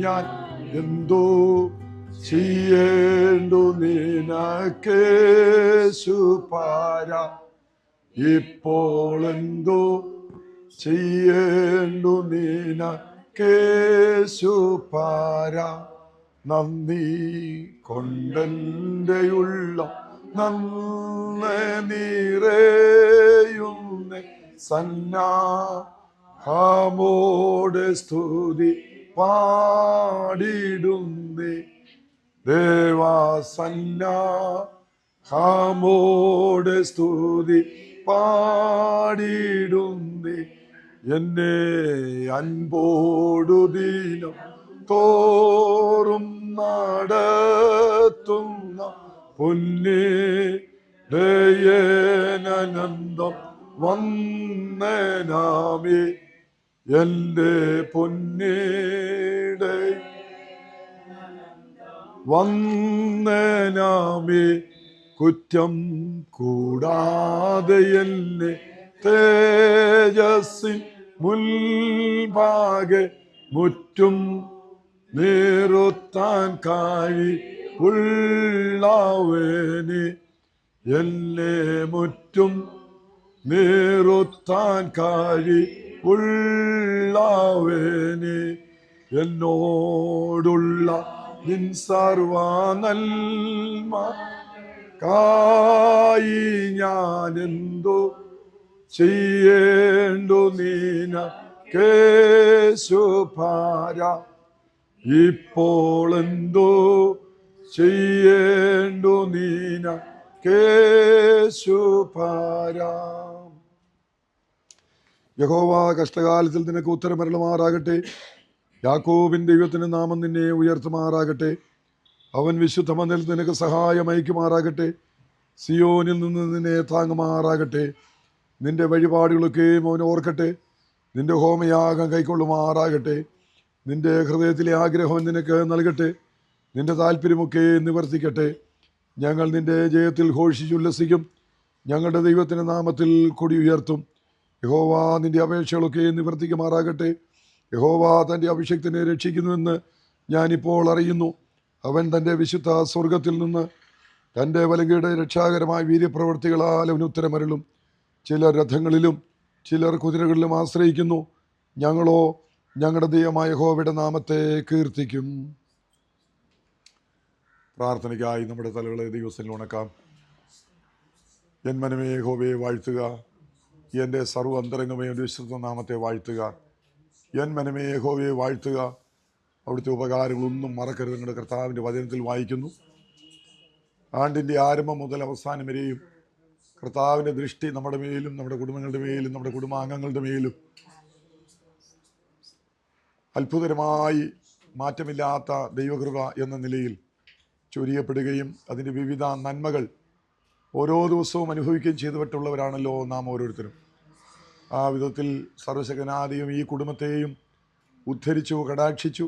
ഞാൻ എന്തോ ചെയ്യേണ്ടു നിനക്കേശു പാര, ഇപ്പോൾ എന്തോ ചെയ്യേണ്ടു നിനക്കേശു പാര. നന്ദി കൊണ്ടെൻ്റെ ഉള്ളം നന്നെ നിറയുന്ന സന്നാഹമോടെ സ്തുതി പാടിടുന്നേ. ദേവാസന്നാഹമോടെ സ്തുതി പാടിടുന്നേ. എന്നെ അൻപോടു ദിനം തോറും നടത്തുന്ന പൊന്നേ ദയനനന്ദം വന്ദനാമേ. എൻ്റെ പൊന്നേടെ വന്ദനാമേ. കുറ്റം കൂടാതെ എന്നെ തേജസ്സിൻ മുൻപാകെ മുറ്റും നിറുത്താൻ കഴിവുള്ളവനെ. എന്നെ മുറ്റും നിറുത്താൻ കഴിവുള്ളവനെ. എന്നോടുള്ള നിൻ സർവ നന്മക്കായി ഞാനെന്തോ ചെയ്യേണ്ടു നിനക്കേശു പാര, ഇപ്പോൾ എന്തോ ചെയ്യേണ്ടു നിനക്കേശു പാര. യഹോവ കഷ്ടകാലത്തിൽ നിനക്ക് ഉത്തരമരുളുമാറാകട്ടെ. യാക്കോബിൻ ദൈവത്തിന്റെ നാമം നിന്നെ ഉയർത്തുമാറാകട്ടെ. അവൻ വിശുദ്ധ മന്ദിരത്തിൽ നിനക്ക് സഹായം അയക്കുമാറാകട്ടെ. സിയോനിൽ നിന്ന് നിന്നെ താങ്ങുമാറാകട്ടെ. നിന്റെ വഴിപാടുകളൊക്കെയും അവൻ ഓർക്കട്ടെ. നിന്റെ ഹോമയാഗം കൈക്കൊള്ളുമാറാകട്ടെ. നിന്റെ ഹൃദയത്തിലെ ആഗ്രഹം നിനക്ക് നൽകട്ടെ. നിന്റെ താല്പര്യമൊക്കെ നിവർത്തിക്കട്ടെ. ഞങ്ങൾ നിന്റെ ജയത്തിൽ ഘോഷിച്ചുല്ലസിക്കും. ഞങ്ങളുടെ ദൈവത്തിൻ്റെ നാമത്തിൽ കൊടി ഉയർത്തും. യഹോവ നിന്റെ അപേക്ഷകളൊക്കെ നിവർത്തിക്കുമാറാകട്ടെ. യഹോവ തൻ്റെ അഭിഷേകത്തിനെ രക്ഷിക്കുന്നുവെന്ന് ഞാനിപ്പോൾ അറിയുന്നു. അവൻ തൻ്റെ വിശുദ്ധ സ്വർഗത്തിൽ നിന്ന് തൻ്റെ വലങ്കയുടെ രക്ഷാകരമായ വീര്യപ്രവൃത്തികളാൽ അവന് ഉത്തരമരുളും. ചിലർ രഥങ്ങളിലും ചിലർ കുതിരകളിലും ആശ്രയിക്കുന്നു. ഞങ്ങളോ ഞങ്ങളുടെ ദൈവമായ യഹോവയുടെ നാമത്തെ കീർത്തിക്കും. പ്രാർത്ഥനയ്ക്കായി നമ്മുടെ തലകളെ ദൈവത്തിൽ ഉണക്കാം. എൻ മനമേ യഹോവയെ വാഴ്ത്തുക. എൻ്റെ സർവ്വ അന്തരംഗമേ വിശുദ്ധ നാമത്തെ വാഴ്ത്തുക. എൻ മനമേ യഹോവയെ വാഴ്ത്തുക. അവിടുത്തെ ഉപകാരങ്ങളൊന്നും മറക്കരുത്. നിങ്ങളുടെ കർത്താവിൻ്റെ വചനത്തിൽ വായിക്കുന്നു. ആണ്ടിൻ്റെ ആരംഭം മുതൽ അവസാനം വരെയും കർത്താവിൻ്റെ ദൃഷ്ടി നമ്മുടെ മേലും നമ്മുടെ കുടുംബങ്ങളുടെ മേലും നമ്മുടെ കുടുംബാംഗങ്ങളുടെ മേലും അത്ഭുതകരമായി മാറ്റമില്ലാത്ത ദൈവകൃപ എന്ന നിലയിൽ ചൊരിയപ്പെടുകയും അതിൻ്റെ വിവിധ നന്മകൾ ഓരോ ദിവസവും അനുഭവിക്കുകയും ചെയ്തുപറ്റുള്ളവരാണല്ലോ നാം ഓരോരുത്തരും. ആ വിധത്തിൽ സർവശക്തനാദിയും ഈ കുടുംബത്തെയും ഉദ്ധരിച്ചു, കടാക്ഷിച്ചു.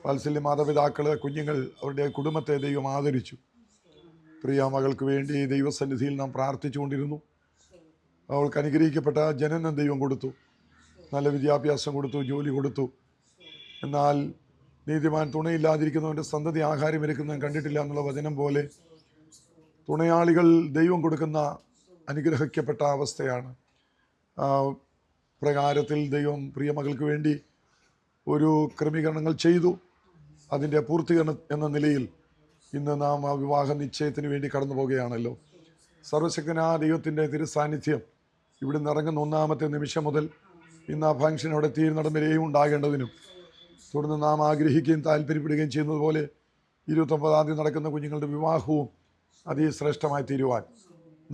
വാത്സല്യ മാതാപിതാക്കൾ, കുഞ്ഞുങ്ങൾ, അവരുടെ കുടുംബത്തെ ദൈവം ആദരിച്ചു. പ്രിയ മകൾക്ക് വേണ്ടി ദൈവസന്നിധിയിൽ നാം പ്രാർത്ഥിച്ചുകൊണ്ടിരുന്നു. അവൾക്ക് അനുഗ്രഹിക്കപ്പെട്ട ജനനം ദൈവം കൊടുത്തു, നല്ല വിദ്യാഭ്യാസം കൊടുത്തു, ജോലി കൊടുത്തു. എന്നാൽ നീതിമാൻ തുണയില്ലാതിരിക്കുന്നവൻ്റെ സന്തതി ആഹാരം ഇരിക്കുന്നത് കണ്ടിട്ടില്ല എന്നുള്ള വചനം പോലെ തുണയാളികൾ ദൈവം കൊടുക്കുന്ന അനുഗ്രഹിക്കപ്പെട്ട അവസ്ഥയാണ്. പ്രകാരത്തിൽ ദൈവം പ്രിയമകൾക്ക് വേണ്ടി ഒരു ക്രമീകരണങ്ങൾ ചെയ്തു. അതിൻ്റെ പൂർത്തീകരണം എന്ന നിലയിൽ ഇന്ന് നാം ആ വിവാഹ നിശ്ചയത്തിന് വേണ്ടി കടന്നു പോവുകയാണല്ലോ. സർവശക്തനായ ദൈവത്തിൻ്റെ തിരുസാന്നിധ്യം ഇവിടെ നിന്ന് ഇറങ്ങുന്ന 1-ാമത്തെ നിമിഷം മുതൽ ഇന്ന് ആ ഫംഗ്ഷൻ അവിടെ തീരുന്നിടം വരെയും ഉണ്ടാകേണ്ടതിനും തുടർന്ന് നാം ആഗ്രഹിക്കുകയും താല്പര്യപ്പെടുകയും ചെയ്യുന്നത് പോലെ 29-ാം തീയതി നടക്കുന്ന കുഞ്ഞുങ്ങളുടെ വിവാഹവും അതിശ്രേഷ്ഠമായി തീരുവാൻ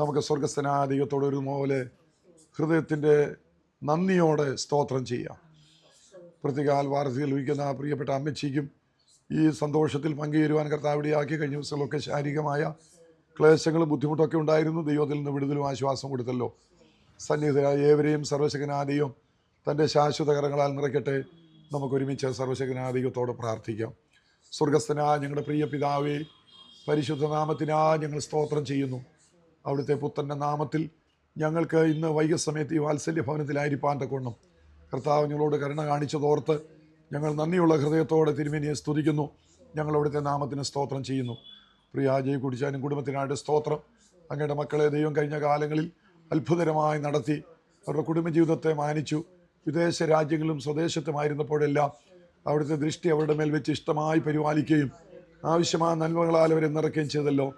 നമുക്ക് സ്വർഗസ്ഥനായ ദൈവത്തോട് ഒരു പോലെ ഹൃദയത്തിൻ്റെ നന്ദിയോടെ സ്തോത്രം ചെയ്യാം. പ്രത്യേകാൽ വാർത്തയിൽ ലഭിക്കുന്ന പ്രിയപ്പെട്ട അമ്മച്ചിക്കും ഈ സന്തോഷത്തിൽ പങ്കുചേരുവാൻ കർത്താവിടെ ആക്കി. കഴിഞ്ഞ ദിവസങ്ങളൊക്കെ ശാരീരികമായ ക്ലേശങ്ങളും ബുദ്ധിമുട്ടൊക്കെ ഉണ്ടായിരുന്നു. ദൈവത്തിൽ നിന്ന് വിടുതലും ആശ്വാസം കൊടുത്തല്ലോ. സന്നിഹിതരായ ഏവരെയും സർവശക്തനായ ദൈവം തൻ്റെ ശാശ്വത കരങ്ങളാൽ നിറയ്ക്കട്ടെ. നമുക്കൊരുമിച്ച് സർവശക്തനായ ദൈവത്തോട് പ്രാർത്ഥിക്കാം. സ്വർഗസ്ഥനായ ഞങ്ങളുടെ പ്രിയ പിതാവേ, പരിശുദ്ധ നാമത്തിനായി ഞങ്ങൾ സ്തോത്രം ചെയ്യുന്നു. അവിടുത്തെ പുത്രൻ്റെ നാമത്തിൽ ഞങ്ങൾക്ക് ഇന്ന് വൈകസമയത്ത് ഈ വാത്സല്യ ഭവനത്തിലായിരിക്കാൻ തക്കവണ്ണം കർത്താവ് ഞങ്ങളോട് കരുണ കാണിച്ചതോർത്ത് ഞങ്ങൾ നന്ദിയുള്ള ഹൃദയത്തോടെ തിരുമേനിയെ സ്തുതിക്കുന്നു. ഞങ്ങൾ അവിടുത്തെ നാമത്തിന് സ്തോത്രം ചെയ്യുന്നു. പ്രിയ അജയ് കുടിച്ചാനും കുടുംബത്തിനായിട്ട് സ്തോത്രം. അങ്ങയുടെ മക്കളെ ദൈവം കഴിഞ്ഞ കാലങ്ങളിൽ അത്ഭുതകരമായി നടത്തി. അവരുടെ കുടുംബജീവിതത്തെ മാനിച്ചു. വിദേശ രാജ്യങ്ങളിലും സ്വദേശത്തുമായിരുന്നപ്പോഴെല്ലാം അവിടുത്തെ ദൃഷ്ടി അവരുടെ മേൽ വെച്ച് ഇഷ്ടമായി പരിപാലിക്കുകയും ആവശ്യമായ നന്മകളാൽ അവരെ നിറയ്ക്കുകയും ചെയ്തല്ലോ.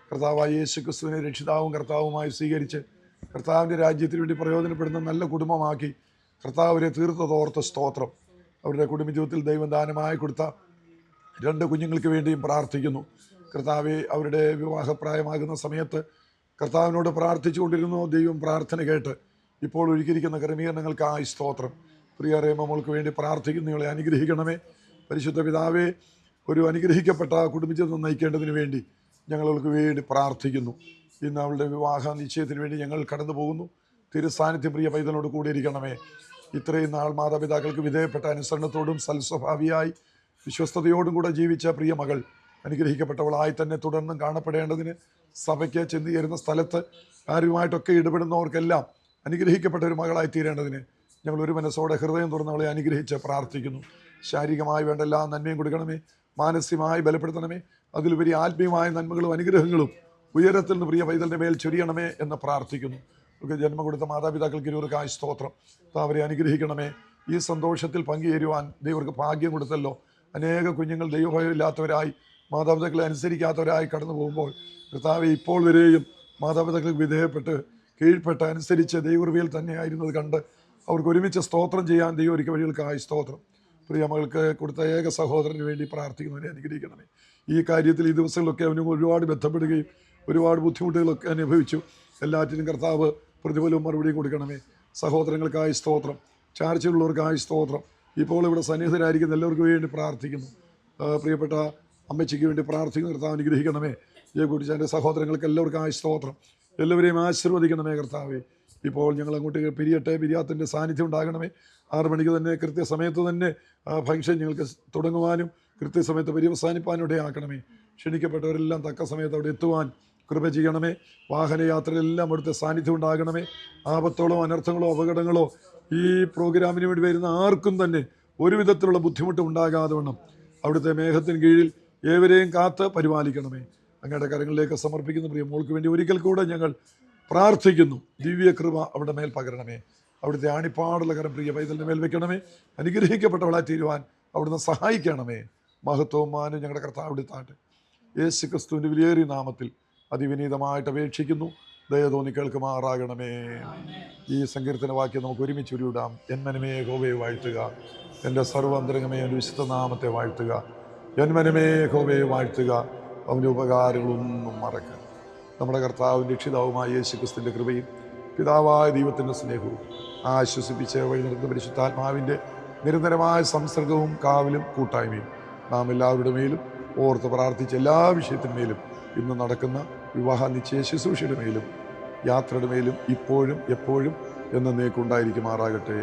കർത്താവായ യേശു ക്രിസ്തുവിനെ രക്ഷിതാവും കർത്താവുമായി സ്വീകരിച്ച് കർത്താവിൻ്റെ രാജ്യത്തിന് വേണ്ടി പ്രയോജനപ്പെടുന്ന നല്ല കുടുംബമാക്കി കർത്താവ് അവരെ തീർത്തതോർത്ത് സ്തോത്രം. അവരുടെ കുടുംബജീവിതത്തിൽ ദൈവം ദാനമായി കൊടുത്ത 2 കുഞ്ഞുങ്ങൾക്ക് വേണ്ടിയും പ്രാർത്ഥിക്കുന്നു. കർത്താവെ, അവരുടെ വിവാഹപ്രായമാകുന്ന സമയത്ത് കർത്താവിനോട് പ്രാർത്ഥിച്ചുകൊണ്ടിരുന്നു. ദൈവം പ്രാർത്ഥന കേട്ട് ഇപ്പോൾ ഒരുക്കിയിരിക്കുന്ന ക്രമീകരണങ്ങൾക്കായി സ്തോത്രം. പ്രിയ റേമോൾക്ക് വേണ്ടി പ്രാർത്ഥിക്കുന്നവളെ അനുഗ്രഹിക്കണമേ. പരിശുദ്ധ പിതാവേ, ഒരു അനുഗ്രഹിക്കപ്പെട്ട കുടുംബജീവിതം നയിക്കേണ്ടതിന് വേണ്ടി ഞങ്ങൾക്ക് വേണ്ടി പ്രാർത്ഥിക്കുന്നു. ഇന്ന് അവളുടെ വിവാഹ നിശ്ചയത്തിന് വേണ്ടി ഞങ്ങൾ കടന്നു പോകുന്നു. തിരുസാന്നിധ്യം പ്രിയ പൈതലോട് കൂടിയിരിക്കണമേ. ഇത്രയും നാൾ മാതാപിതാക്കൾക്ക് വിധേയപ്പെട്ട അനുസരണത്തോടും സൽസ്വഭാവിയായി വിശ്വസ്തയോടും കൂടെ ജീവിച്ച പ്രിയ മകൾ അനുഗ്രഹിക്കപ്പെട്ടവളായി തന്നെ തുടർന്നും കാണപ്പെടേണ്ടതിന് സഭയ്ക്ക് ചെന്ന് ചേരുന്ന സ്ഥലത്ത് കാര്യമായിട്ടൊക്കെ ഇടപെടുന്നവർക്കെല്ലാം അനുഗ്രഹിക്കപ്പെട്ട ഒരു മകളായി തീരേണ്ടതിന് ഞങ്ങൾ ഒരു മനസ്സോടെ ഹൃദയം തുറന്നവളെ അനുഗ്രഹിച്ച് പ്രാർത്ഥിക്കുന്നു. ശാരീരികമായി വേണ്ട എല്ലാ നന്മയും കൊടുക്കണമേ. മാനസികമായി ബലപ്പെടുത്തണമേ. അതിലുപരി ആത്മീയമായ നന്മകളും അനുഗ്രഹങ്ങളും ഉയരത്തിൽ നിന്ന് പ്രിയ പൈതലിൻ്റെ മേൽ ചൊരിയണമേ എന്ന് പ്രാർത്ഥിക്കുന്നു. ജന്മം കൊടുത്ത മാതാപിതാക്കൾക്ക് ഇരുവർക്കായി സ്തോത്രം. അവരെ അനുഗ്രഹിക്കണമേ. ഈ സന്തോഷത്തിൽ പങ്കുചേരുവാൻ ദൈവർക്ക് ഭാഗ്യം കൊടുത്തല്ലോ. അനേക കുഞ്ഞുങ്ങൾ ദൈവഭയമില്ലാത്തവരായി മാതാപിതാക്കളെ അനുസരിക്കാത്തവരായി കടന്നു പോകുമ്പോൾ കർത്താവെ, ഇപ്പോൾ വരെയും മാതാപിതാക്കൾക്ക് വിധേയപ്പെട്ട് കീഴ്പ്പെട്ട് അനുസരിച്ച് ദൈവകൃപയിൽ തന്നെയായിരുന്നത് കണ്ട് അവർക്ക് ഒരുമിച്ച് സ്തോത്രം ചെയ്യാൻ ദൈവം ഒരുക്കിയ വഴികൾക്കായി സ്തോത്രം. പ്രിയ മകൾക്ക് കൊടുത്ത ഏക സഹോദരന് വേണ്ടി പ്രാർത്ഥിക്കുന്നവരെ അനുഗ്രഹിക്കണമേ. ഈ കാര്യത്തിൽ ഈ ദിവസങ്ങളിലൊക്കെ അവന് ഒരുപാട് ബന്ധപ്പെടുകയും ഒരുപാട് ബുദ്ധിമുട്ടുകളൊക്കെ അനുഭവിച്ചു. എല്ലാറ്റിനും കർത്താവ് പ്രതിഫലവും മറുപടിയും കൊടുക്കണമേ. സഹോദരങ്ങൾക്കായി സ്തോത്രം. ചാർച്ചയുള്ളവർക്കായി സ്തോത്രം. ഇപ്പോൾ ഇവിടെ സന്നിഹിതരായിരിക്കുന്ന എല്ലാവർക്കും വേണ്ടി പ്രാർത്ഥിക്കുന്നു. പ്രിയപ്പെട്ട അമ്മച്ചിക്ക് വേണ്ടി പ്രാർത്ഥിക്കുന്ന കർത്താവ് അനുഗ്രഹിക്കണമേ. ജയകുട്ടിച്ചാൻ്റെ സഹോദരങ്ങൾക്ക് എല്ലാവർക്കായി സ്തോത്രം. എല്ലാവരെയും ആശീർവദിക്കണമേ കർത്താവേ. ഇപ്പോൾ ഞങ്ങൾ അങ്ങോട്ട് പിരിയട്ടെ. പിരിയാത്തിൻ്റെ സാന്നിധ്യം ഉണ്ടാകണമേ. 6 മണിക്ക് തന്നെ കൃത്യസമയത്ത് തന്നെ ഫംഗ്ഷൻ ഞങ്ങൾക്ക് തുടങ്ങുവാനും കൃത്യസമയത്ത് പര്യവസാനിപ്പാനും ഇടയാക്കണമേ. ക്ഷണിക്കപ്പെട്ടവരെല്ലാം തക്ക സമയത്ത് അവിടെ എത്തുവാൻ കൃപ ചെയ്യണമേ. വാഹനയാത്രയിലെല്ലാം അവിടുത്തെ സാന്നിധ്യം ഉണ്ടാകണമേ. ആപത്തോളോ അനർത്ഥങ്ങളോ അപകടങ്ങളോ ഈ പ്രോഗ്രാമിന് വേണ്ടി വരുന്ന ആർക്കും തന്നെ ഒരു വിധത്തിലുള്ള ബുദ്ധിമുട്ട് ഉണ്ടാകാതെ വണ്ണം അവിടുത്തെ മേഘത്തിന് കീഴിൽ ഏവരെയും കാത്ത് പരിപാലിക്കണമേ. അങ്ങയുടെ കരങ്ങളിലേക്ക് സമർപ്പിക്കുന്ന പ്രിയ മോൾക്ക് വേണ്ടി ഒരിക്കൽ കൂടെ ഞങ്ങൾ പ്രാർത്ഥിക്കുന്നു. ദിവ്യ കൃപ അവിടെ മേൽ പകരണമേ. അവിടുത്തെ ആണിപ്പാടുള്ള കരം പ്രിയ പൈതലിൻ്റെ മേൽ വെക്കണമേ. അനുഗ്രഹിക്കപ്പെട്ടവളായി തീരുവാൻ അവിടുന്ന് സഹായിക്കണമേ. മഹത്വവും മാനും ഞങ്ങളുടെ കർത്താവ് എടുത്താട്ടെ. യേശു ക്രിസ്തുവിൻ്റെ വിലയേറിയ നാമത്തിൽ അതിവിനീതമായിട്ട് അപേക്ഷിക്കുന്നു. ദയ തോന്നി കേൾക്കുമാറാകണമേ. ഈ സങ്കീർത്തന വാക്യം നമുക്ക് ഒരുമിച്ച് ഉരുവിടാം. എൻ മനമേ യഹോവയെ വാഴ്ത്തുക, എൻ്റെ സർവ്വാന്തരംഗമേ എൻ്റെ വിശുദ്ധ നാമത്തെ വാഴ്ത്തുക. എൻ മനമേ യഹോവയെ വാഴ്ത്തുക, അവൻ്റെ ഉപകാരങ്ങളൊന്നും മറക്കുക. നമ്മുടെ കർത്താവും രക്ഷിതാവുമായ യേശു ക്രിസ്തുവിൻ്റെ കൃപയും പിതാവായ ദൈവത്തിൻ്റെ സ്നേഹവും ആശ്വസിപ്പിച്ച് വഴി നടത്തുന്ന പരിശുദ്ധാത്മാവിൻ്റെ നിരന്തരമായ സംസർഗവും കാവലും കൂട്ടായ്മയും നാം എല്ലാവരുടെ മേലും ഓർത്ത് പ്രാർത്ഥിച്ച എല്ലാ വിഷയത്തിന്മേലും ഇന്ന് നടക്കുന്ന വിവാഹ നിശ്ചയ ശുശ്രൂഷയുടെ മേലും യാത്രയുടെ മേലും ഇപ്പോഴും എപ്പോഴും എന്നേക്കുണ്ടായിരിക്കുമാറാകട്ടെ.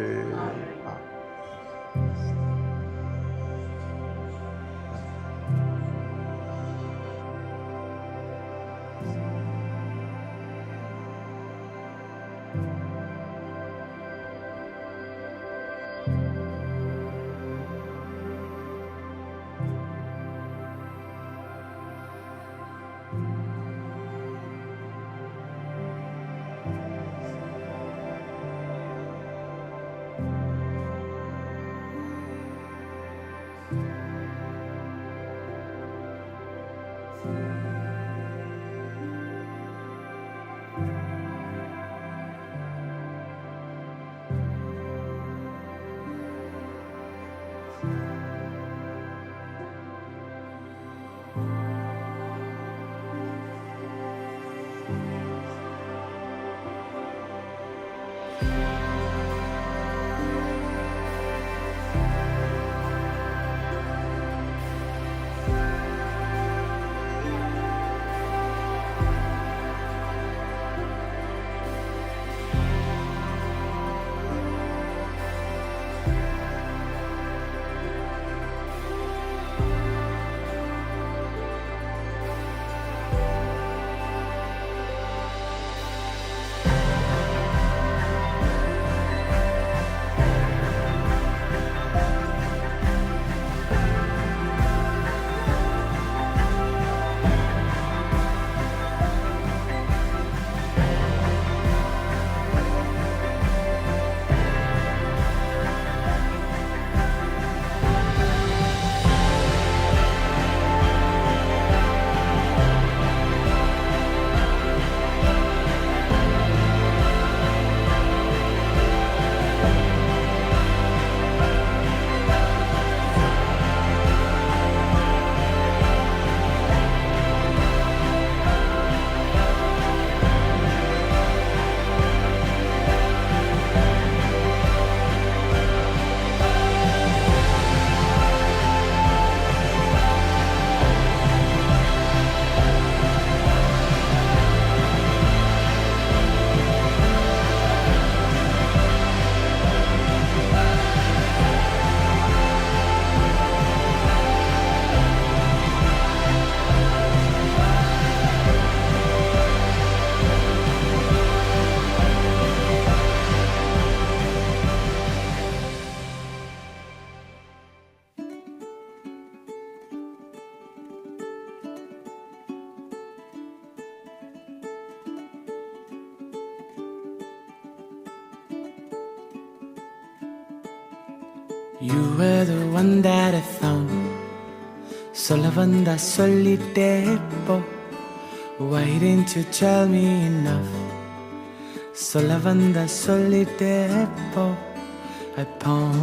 You were the one that I found. Sola vanda solitepo. Why didn't you tell me enough? Sola vanda solitepo. I ponder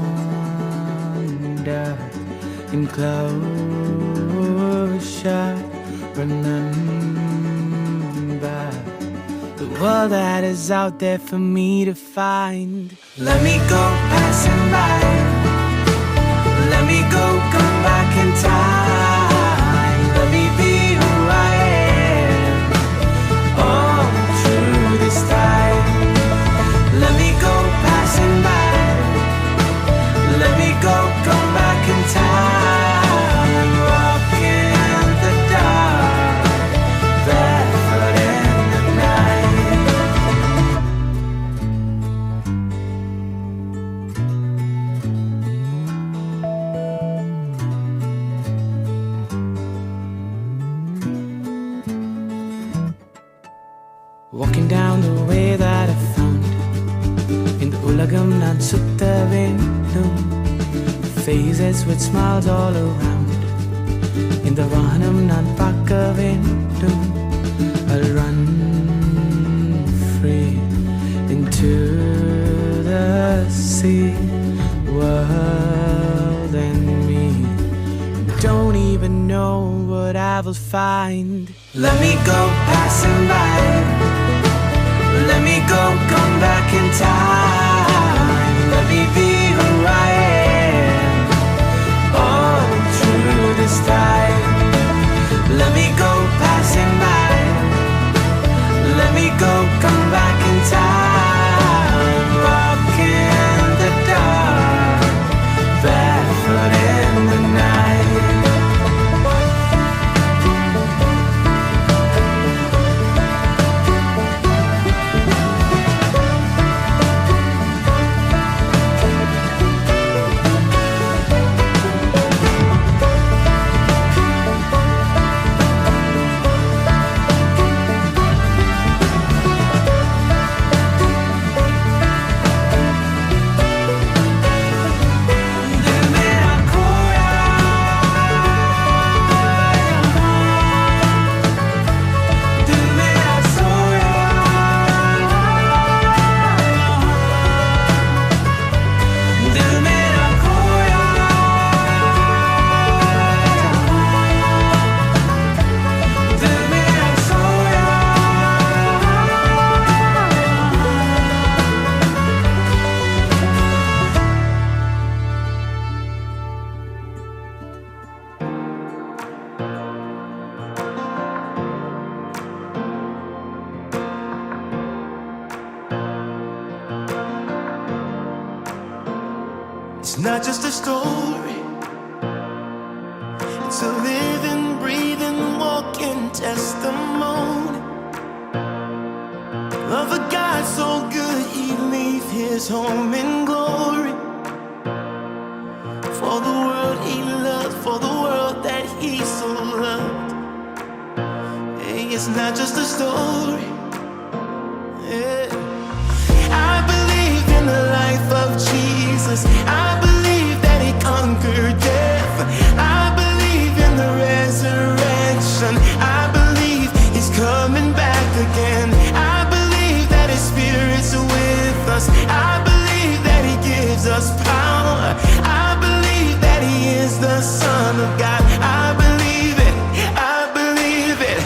in closure. Remember the world that is out there for me to find. Let me go passing by. Let me go, come back in time. Let me be who I am all through this time. Let me go passing by. Let me go, come back in time. Walking in the dark, barefoot in the night. Walking down the way that I found. இந்த உலகம் நான் சுத்த வேண்டும். Faces with smiles all around. இந்த வானம் நான் பார்க்க வேண்டும். I'll run free into the sea. World and me don't even know what I will find. Let me go passing by. Let me go, come back in time. Let me be who I am all through this time. Let me go passing by. Let me go, come back in time. Walking in the dark, barefoot in the night. It's not just a story, it's a living, breathing, walking testimony of a God so good he'd leave his home in glory for the world he loved, for the world that he so loved. Hey, it's not just a story. Yeah. I believe in the life of Jesus. I believe that he conquered death. I believe in the resurrection. I believe he's coming back again. I believe that his spirit's with us. I believe that he gives us power. I believe that he is the Son of God. I believe it. I believe it.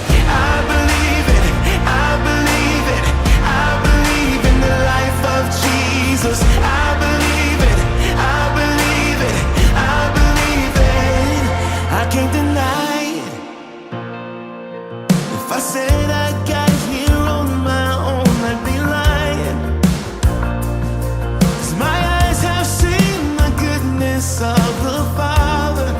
I believe it. I believe it. I believe in the life of Jesus. I believe it. I believe it. I believe it. I can't deny it. If I said I got here on my own, I'd be lying. 'Cause my eyes have seen the goodness of the Father.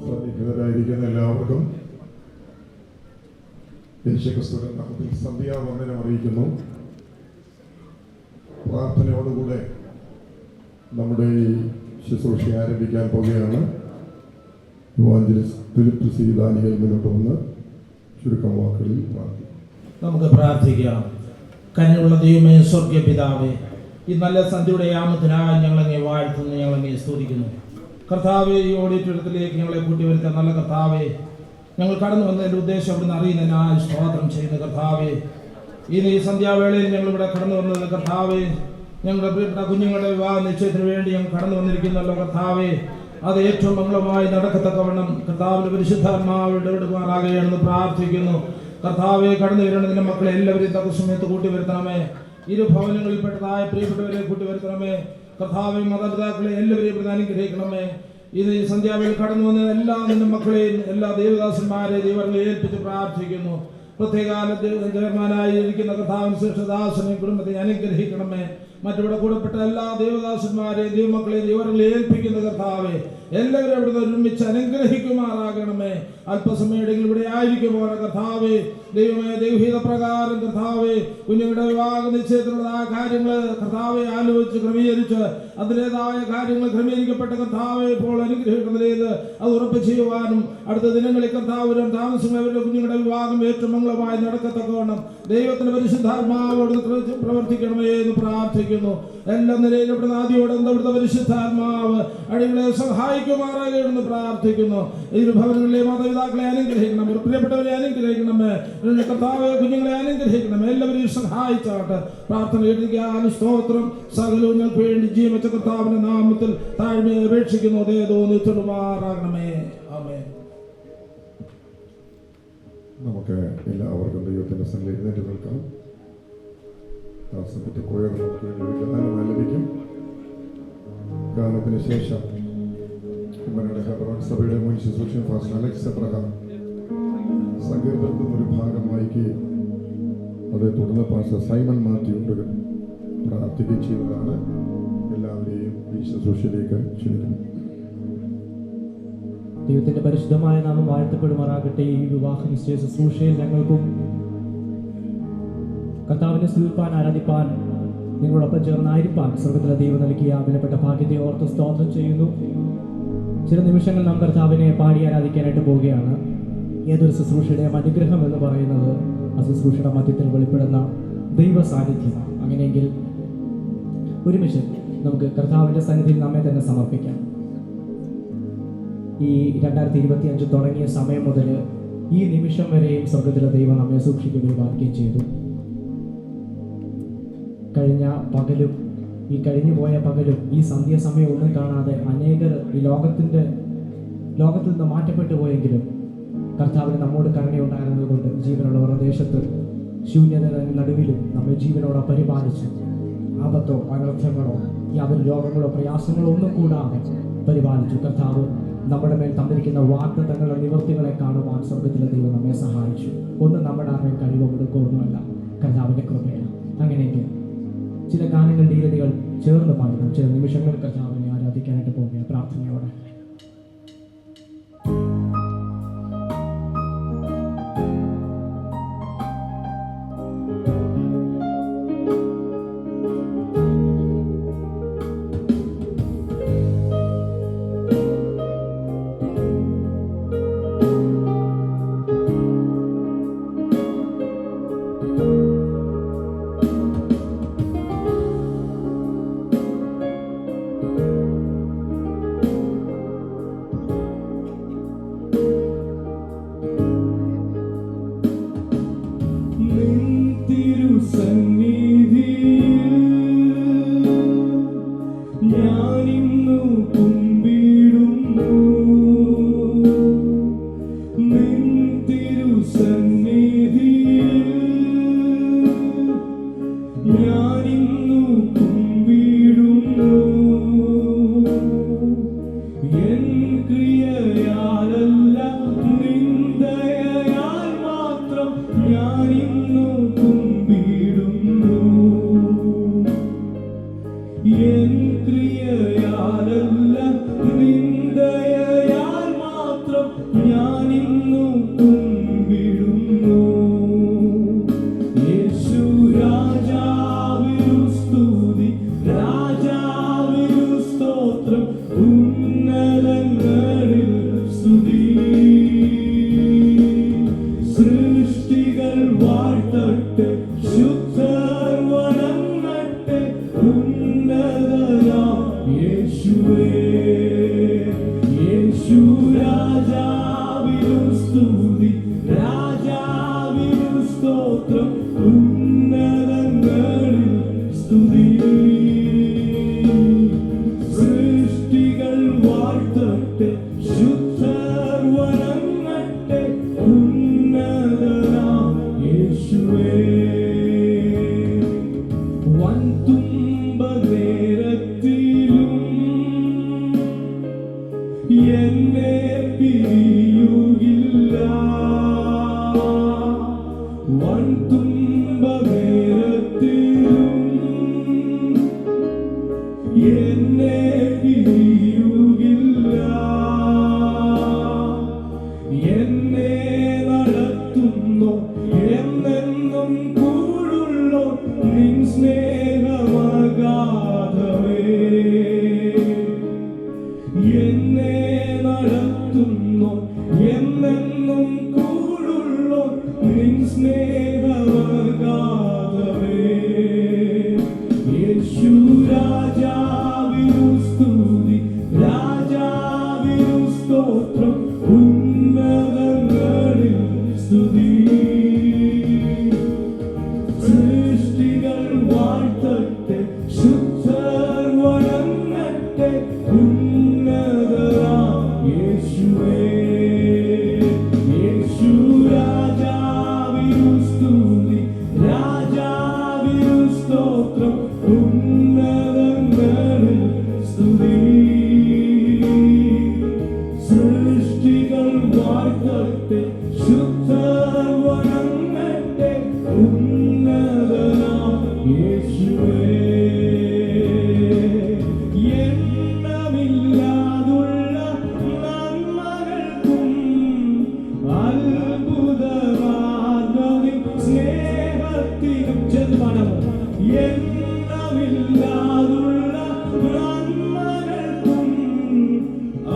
സന്നിഹിതരായിരിക്കുന്ന എല്ലാവർക്കും യേശുക്രിസ്തുവിന്റെ നാമത്തിൽ സന്ധ്യാവന്ദനം അറിയിക്കുന്നു. പ്രാർത്ഥനയോടുകൂടെ നമ്മുടെ ഈ ശുശ്രൂഷ ആരംഭിക്കാൻ പോവുകയാണ്. Philip C Daniel മുന്നോട്ട് വന്ന് ചുരുക്കം വാക്കുകളിൽ പ്രാർത്ഥിക്കും. നമുക്ക് പ്രാർത്ഥിക്കാം. കനിവുള്ള ദൈവമേ, സ്വർഗ്ഗ പിതാവേ, ഈ നല്ല സന്ധ്യയുടെ യാമത്തിനായി ഞങ്ങളങ്ങേ വാഴ്ത്തുന്നു, ഞങ്ങളങ്ങേ സ്തുതിക്കുന്നു. കർത്താവേ, ഈ ഓഡിറ്റോറിയത്തിലേക്ക് ഞങ്ങളെ കൂട്ടിവരുത്ത നല്ല കർത്താവേ, ഞങ്ങൾ കടന്നു വന്നതിൻ്റെ ഉദ്ദേശം അവിടുന്ന് അറിയുന്നതിനായി സ്തോത്രം ചെയ്യുന്ന കർത്താവേ, ഈ സന്ധ്യാവേളയിൽ ഞങ്ങളിവിടെ കടന്നു വന്നത് കർത്താവേ, ഞങ്ങളുടെ പ്രിയപ്പെട്ട കുഞ്ഞുങ്ങളുടെ വിവാഹ നിശ്ചയത്തിന് വേണ്ടി ഞങ്ങൾ കടന്നു വന്നിരിക്കുന്നല്ലോ കർത്താവേ, അത് ഏറ്റവും മംഗളമായി നടക്കത്തക്കവണ്ണം കർത്താവിന്റെ പരിശുദ്ധാത്മാവിന്റെ ഇടപെടുമാറാകുകയാണെന്ന് പ്രാർത്ഥിക്കുന്നു. കർത്താവെ, കടന്നു വരേണ്ടതിന്റെ മക്കളെ എല്ലാവരെയും തക്ക സമയത്ത് കൂട്ടിവരുത്തണമേ. ഇരു ഭവനങ്ങളിൽപ്പെട്ടതായ പ്രിയപ്പെട്ടവരെ കൂട്ടിവരുത്തണമേ. കർത്താവെ, മാതാപിതാക്കളെ എല്ലാവരെയും അനുഗ്രഹിക്കണമേ. ഇത് ഈ സന്ധ്യാവേളയിൽ കടന്നു വന്ന എല്ലാ നിന്റെ മക്കളെയും എല്ലാ ദേവദാസന്മാരെ ദൈവങ്ങളെ ഏൽപ്പിച്ച് പ്രാർത്ഥിക്കുന്നു. പ്രത്യേകാലത്ത് ജയമാനായിരിക്കുന്ന കർത്താവിൻ ശ്രേഷ്ഠദാസനെയും കുടുംബത്തെ അനുഗ്രഹിക്കണമേ. മറ്റിവിടെ കൂടപ്പെട്ട എല്ലാ ദേവദാസന്മാരെയും ദൈവമക്കളെയും ദൈവങ്ങളെ ഏൽപ്പിക്കുന്ന കർത്താവെ, എല്ലാവരും അവിടുന്ന് ഒരുമിച്ച് അനുഗ്രഹിക്കുമാറാകണമേ. അല്പസമയമെങ്കിലും ഇവിടെ ആയിരിക്കുമ്പോൾ കർത്താവെ, ദൈവമേ, ദൈവഹിത പ്രകാരം കർത്താവെ, കുഞ്ഞുങ്ങളുടെ വിവാഹ നിശ്ചയത്തിലുള്ളതായ കാര്യങ്ങൾ കർത്താവെ ആലോചിച്ച് ക്രമീകരിച്ച് അതിൻ്റെതായ കാര്യങ്ങൾ ക്രമീകരിക്കപ്പെട്ട കർത്താവെ ഇപ്പോൾ അനുഗ്രഹിക്കുന്നതിലേത് അത് ഉറപ്പ് ചെയ്യുവാനും അടുത്ത ദിനങ്ങളിൽ കർത്താവിനും താമസമുള്ളവരുടെ കുഞ്ഞുങ്ങളുടെ വിവാഹം ഏറ്റവും മംഗളമായി നടക്കത്തക്കവണ്ണം ദൈവത്തിന്റെ പരിശുദ്ധാത്മാവോട് പ്രവർത്തിക്കണമേ എന്ന് പ്രാർത്ഥിക്കുന്നു. എല്ലാ നിലയിലും ഇവിടുന്ന് ആദ്യോടെ ഇവിടുത്തെ പരിശുദ്ധാത്മാവ് അടികളെ സഹായിക്കുമാറാകണമെന്ന് പ്രാർത്ഥിക്കുന്നു. ഇരു ഭവനങ്ങളിലെ മാതാപിതാക്കളെ അനുഗ്രഹിക്കണം, പ്രിയപ്പെട്ടവരെ അനുഗ്രഹിക്കണമേ. കർത്താവെ, കുഞ്ഞുങ്ങളെ അനുഗ്രഹിക്കണമേ. എല്ലാവരെയും സഹായിച്ചാട്ട് പ്രാർത്ഥന കേട്ടിരിക്കാൻ സ്തോത്രം. സകലവും ഞങ്ങൾക്ക് വേണ്ടി ജീവച്ച കർത്താവിന്റെ നാമത്തിൽ താഴ്മയെ അപേക്ഷിക്കുന്നു. അതേ തോന്നിച്ചുമാറാകണമേ. ആമേൻ. നമുക്ക് എല്ലാവർക്കും ദൈവത്തിന്റെ സന്നിധിയിൽ എഴുന്നേറ്റ് നിൽക്കാം. ദാസന്റെ കോയർ നമുക്ക് വേണ്ടി ഒരു ഗാനം ആലപിക്കും. ഗാനത്തിന് ശേഷം കുമ്മനയുടെ ഹെബ്രോൻ സഭയുടെ മുൻ ശുശ്രൂഷൻ ഫാസ്റ്റർ അലക്സ് എബ്രഹാം സങ്കീർത്തനത്തിൽ ഒരു ഭാഗം വായിക്കുകയും അതേ തുടർന്ന് പാസ്റ്റർ സൈമൺ മാത്യു പ്രാർത്ഥിക്കുകയും ചെയ്യുന്നതാണ്. എല്ലാവരെയും ഈ ശുശ്രൂഷയിലേക്ക് ക്ഷണിക്കുന്നു. ദൈവത്തിന്റെ പരിശുദ്ധമായ നാമം വാഴ്ത്തപ്പെടുമാറാകട്ടെ. ഈ വിവാഹ നിശ്ചയ ശുശ്രൂഷയിൽ ഞങ്ങൾക്കും കർത്താവിനെ സ്തുതിപ്പാൻ ആരാധിപ്പാൻ നിങ്ങളോടൊപ്പം ചേർന്നായിരിക്കാൻ സ്വർഗത്തിലെ ദൈവം നൽകിയ വിലപ്പെട്ട ഭാഗ്യത്തെ ഓർത്ത് സ്തോത്രം ചെയ്യുന്നു. ചില നിമിഷങ്ങൾ നാം കർത്താവിനെ പാടി ആരാധിക്കാനായിട്ട് പോവുകയാണ്. ഏതൊരു ശുശ്രൂഷയുടെയും അനുഗ്രഹം എന്ന് പറയുന്നത് ആ ശുശ്രൂഷയുടെ മധ്യത്തിൽ വെളിപ്പെടുന്ന ദൈവ സാന്നിധ്യമാണ്. അങ്ങനെയെങ്കിൽ ഒരുമിച്ച് നമുക്ക് കർത്താവിൻ്റെ സന്നിധിയിൽ നമ്മെ തന്നെ സമർപ്പിക്കാം. ഈ 2025 തുടങ്ങിയ സമയം മുതൽ ഈ നിമിഷം വരെയും സ്വർഗത്തിലെ ദൈവം നമ്മെ സൂക്ഷിക്കുകയും ഭാഗ്യം ചെയ്തു. കഴിഞ്ഞ പകലും ഈ കഴിഞ്ഞു പോയ പകലും ഈ സന്ധ്യാസമയം ഒന്നും കാണാതെ അനേകർ ഈ ലോകത്തിൽ നിന്ന് മാറ്റപ്പെട്ടു പോയെങ്കിലും കർത്താവിന് നമ്മോട് കരുണയുണ്ടായിരുന്നത് കൊണ്ട് ജീവനുള്ളവരുടെ ദേശത്ത് ശൂന്യതയുടെ നടുവിലും നമ്മെ ജീവനോടെ പരിപാലിച്ചു. ആപത്തോ അനർത്ഥങ്ങളോ യാതൊരു രോഗങ്ങളോ പ്രയാസങ്ങളോ ഒന്നും കൂടാതെ പരിപാലിച്ചു. കർത്താവ് നമ്മുടെ മേൽ തന്നിരിക്കുന്ന വാഗ്ദത്തങ്ങളുടെ നിവൃത്തികളെ കാണുവാൻ സ്വർഗത്തിലെ ദൈവം നമ്മെ സഹായിച്ചു. ഒന്നും നമ്മുടെ ആരുടെയും കഴിവോ കൊടുക്കുകയൊന്നുമല്ല, കർത്താവിൻ്റെ കൃപയാണ്. അങ്ങനെയെങ്കിൽ ചില ഗാനങ്ങളുടെ ഈരടികൾ ചേർന്ന് പാടണം. ചില നിമിഷങ്ങൾ കർത്താവിനെ ആരാധിക്കാനായിട്ട് പോവുക പ്രാർത്ഥനയോടെ. ഞാനിന്നു കുമ്പിടുന്നു. എൻ ക്രിയയാലല്ല നിന്ദയാൽ മാത്രം ഞാനിന്നു കുമ്പിടുന്നു. എൻ ക്രിയയാലല്ല നിന്ദയാൽ മാത്രം ഞാനിന്നു കുമ്പിടുന്നു. യേശു രാജാവിനു സ്തുതി, രാജാവിനു സ്തോത്രം, ഉന്നതങ്ങളിൽ സ്തുതി. സൃഷ്ടികൾ വാഴ്ത്തട്ടെ, ശുദ്ധർ വണങ്ങട്ടെ, ഉന്നതനാം യേശുവേ. യേശു രാജാവിനു സ്തുതി, രാജാവിനു സ്തോത്രം, ഉന്നതങ്ങളിൽ സ്തുതി. സൃഷ്ടികൾ വാഴ്ത്തട്ടെ, ശുദ്ധർ വണങ്ങട്ടെ, ഉന്നതനാം യേശുവേ. വൻതുമ്പനേരത്തിലും എന്നെ പിരിയുകില്ല. വൻതുമ്പനേരത്തിലും എന്നെ പിരിയുകില്ല. എന്നെ നടത്തുന്നു എന്നെന്നും കൂടുള്ളോ നിൻ സ്നേഹമഗാധമേ. എന്നെ നടത്തുന്നു എന്നെന്നും കൂടുള്ളോ നിൻ സ്നേഹമഗാധമേ. യേശു രാജാവിനു സ്തുതി, രാജാവിനു സ്തോത്രം, ഉന്നതങ്ങളിൽ സ്തുതി. സൃഷ്ടികൾ വാഴ്ത്തട്ടെ, ശുദ്ധർ വണങ്ങട്ടെ, ഉന്നതനാം യേശുവേ. യേശു രാജാവിനു സ്തുതി, രാജാവിനു സ്തോത്രം, ഉന്നതങ്ങളിൽ സ്തുതി. സൃഷ്ടികൾ വാഴ്ത്തട്ടെ, ശുദ്ധർ വണങ്ങട്ടെ, ഉന്നതനാം യേശുവേ. എണ്ണമില്ലാതുള്ള നന്മകൾക്കും അത്ഭുതമാർഗ്ഗം സ്നേഹത്തിനും ചെറുമണമോ. എണ്ണമില്ലാതുള്ള നന്മകൾക്കും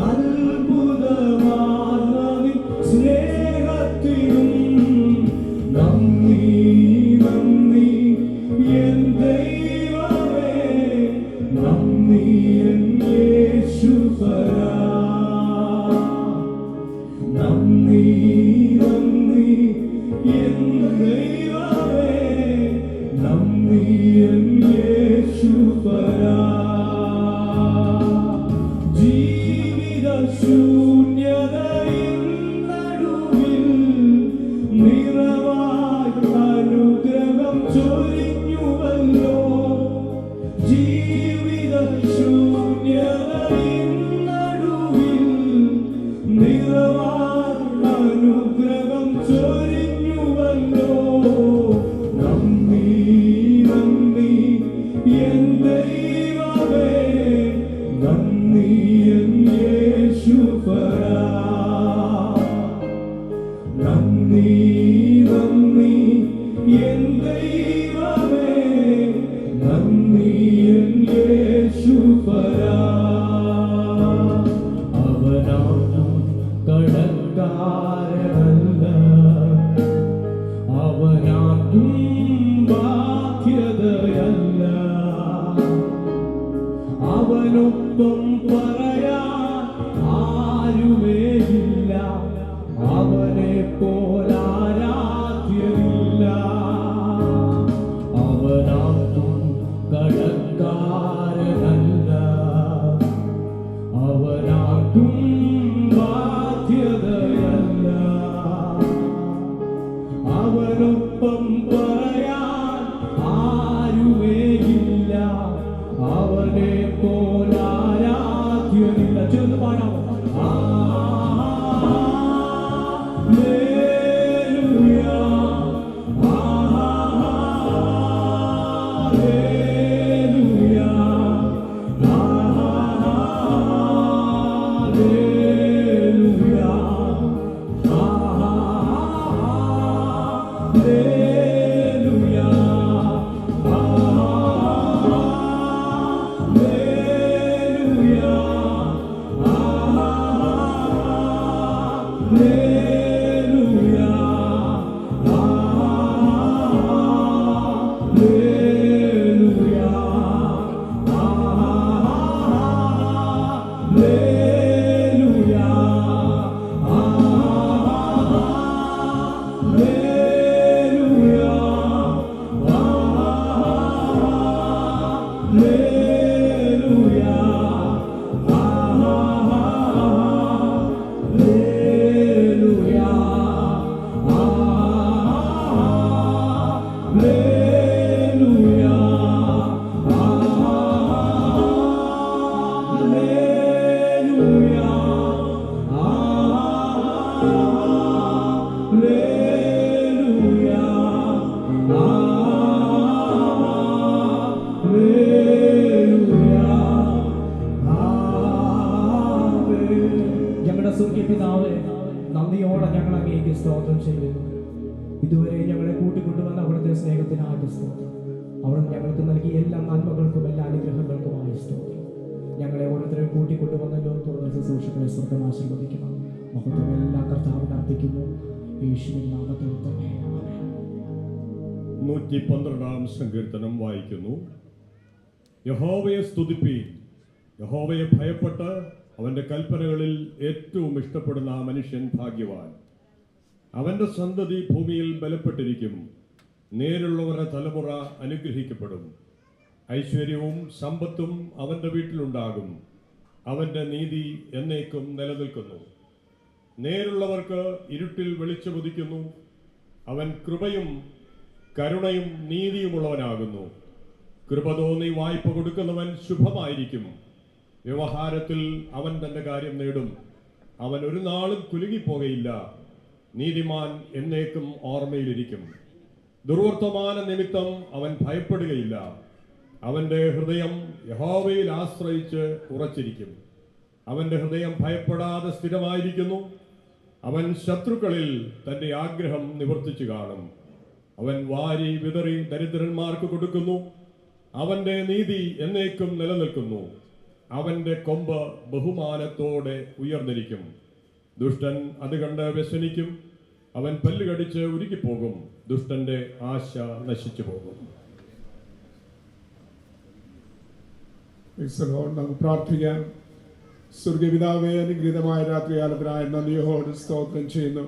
അത്ഭുതമാർഗ്ഗം സ്നേഹത്തിനും നന്ദി, നന്ദി എൻ ദൈവമേ, നന്ദി എൻ യേശുപരാ. നന്ദി, നന്ദി എൻ ദൈവമേ, നന്ദി എൻ യേശുപരാ. ജീവിത ശൂന്യതയിൻ നടുവിൽ നിറവായി അനുഗ്രഹം ചൊരിഞ്ഞുവല്ലോ. ജീവിത ശൂന്യതയിൻ നടുവിൽ നിറവായി അനുഗ്രഹം ചൊരിഞ്ഞുവല്ലോ. നന്ദി, നന്ദി എൻ ദൈവമേ, നന്ദി എൻ യേശുപരാ. നന്ദി, നന്ദി എൻ ദൈവമേ, നന്ദി എൻ യേശുപരാ. അവനാകും കടക്കാരനല്ല, അവനാകും ബാധ്യതയല്ല. അവനൊപ്പം പറയാൻ ആരുമേയില്ല, അവനെ പോലാരാധ്യമില്ല. അവനാകും കടക്കാരനല്ല, അവനാകും ബാധ്യതയല്ല. അവനൊപ്പം പറയാൻ ആരുമേ അങ്ങേക്ക് സ്തോത്രം ചെയ്യുന്നു. ഇതുവരെ ഞങ്ങളെ കൂട്ടിക്കൊണ്ടുവന്ന അവിടുത്തെ സ്നേഹത്തിനായിട്ട് സ്തോത്രം. അവർ ഞങ്ങൾക്ക് നൽകിയ എല്ലാ നന്മകൾക്കും എല്ലാ അനുഗ്രഹങ്ങൾക്കുമായി സ്തോത്രം. ഞങ്ങളെ ഓരോരുത്തരെയും കൂട്ടിക്കൊണ്ടുവന്നല്ലോ. തുടർന്ന് ശുശ്രൂഷകളെ സ്വർഗ്ഗം ആശീർവദിക്കണം. മഹത്വം എല്ലാ കർത്താവിന് അർപ്പിക്കുന്നു. യേശുവിൻ നാമത്തിൽ തന്നെ. 112 സങ്കീർത്തനം വായിക്കുന്നു. യഹോവയെ സ്തുതിപ്പീൻ. യഹോവയെ ഭയപ്പെട്ട് അവൻ്റെ കൽപ്പനകളിൽ ഏറ്റവും ഇഷ്ടപ്പെടുന്ന ആ മനുഷ്യൻ ഭാഗ്യവാൻ. അവൻ്റെ സന്തതി ഭൂമിയിൽ ബലപ്പെട്ടിരിക്കും. നേരുള്ളവരുടെ തലമുറ അനുഗ്രഹിക്കപ്പെടും. ഐശ്വര്യവും സമ്പത്തും അവൻ്റെ വീട്ടിലുണ്ടാകും. അവൻ്റെ നീതി എന്നേക്കും നിലനിൽക്കുന്നു. നേരുള്ളവർക്ക് ഇരുട്ടിൽ വെളിച്ചമുദിക്കുന്നു. അവൻ കൃപയും കരുണയും നീതിയുമുള്ളവനാകുന്നു. കൃപ തോന്നി വായ്പ കൊടുക്കുന്നവൻ ശുഭമായിരിക്കും. വ്യവഹാരത്തിൽ അവൻ തൻ്റെ കാര്യം നേടും. അവൻ ഒരു നാളും കുലുങ്ങിപ്പോകയില്ല. നീതിമാൻ എന്നേക്കും ഓർമ്മയിലിരിക്കും. ദുർവർത്തമാന നിമിത്തം അവൻ ഭയപ്പെടുകയില്ല. അവൻ്റെ ഹൃദയം യഹോവയിൽ ആശ്രയിച്ച് ഉറച്ചിരിക്കും. അവൻ്റെ ഹൃദയം ഭയപ്പെടാതെ സ്ഥിരമായിരിക്കുന്നു. അവൻ ശത്രുക്കളിൽ തൻ്റെ ആഗ്രഹം നിവർത്തിച്ചു കാണും. അവൻ വാരി വിതറി ദരിദ്രന്മാർക്ക് കൊടുക്കുന്നു. അവൻ്റെ നീതി എന്നേക്കും നിലനിൽക്കുന്നു. അവൻ്റെ കൊമ്പ് ബഹുമാനത്തോടെ ഉയർന്നിരിക്കും. ദുഷ്ടൻ അത് കണ്ട് വ്യസനിക്കും. അവൻ പല്ലുകടിച്ച് ഉരുകിപ്പോകും. ദുഷ്ടന്റെ ആശ നശിച്ചു പോകും. നമുക്ക് പ്രാർത്ഥിക്കാം. സ്വർഗപിതാവേ, അനുഗ്രഹീതമായ രാത്രികാലത്തിനായി നന്ദിയോട് സ്തോത്രം ചെയ്യുന്നു.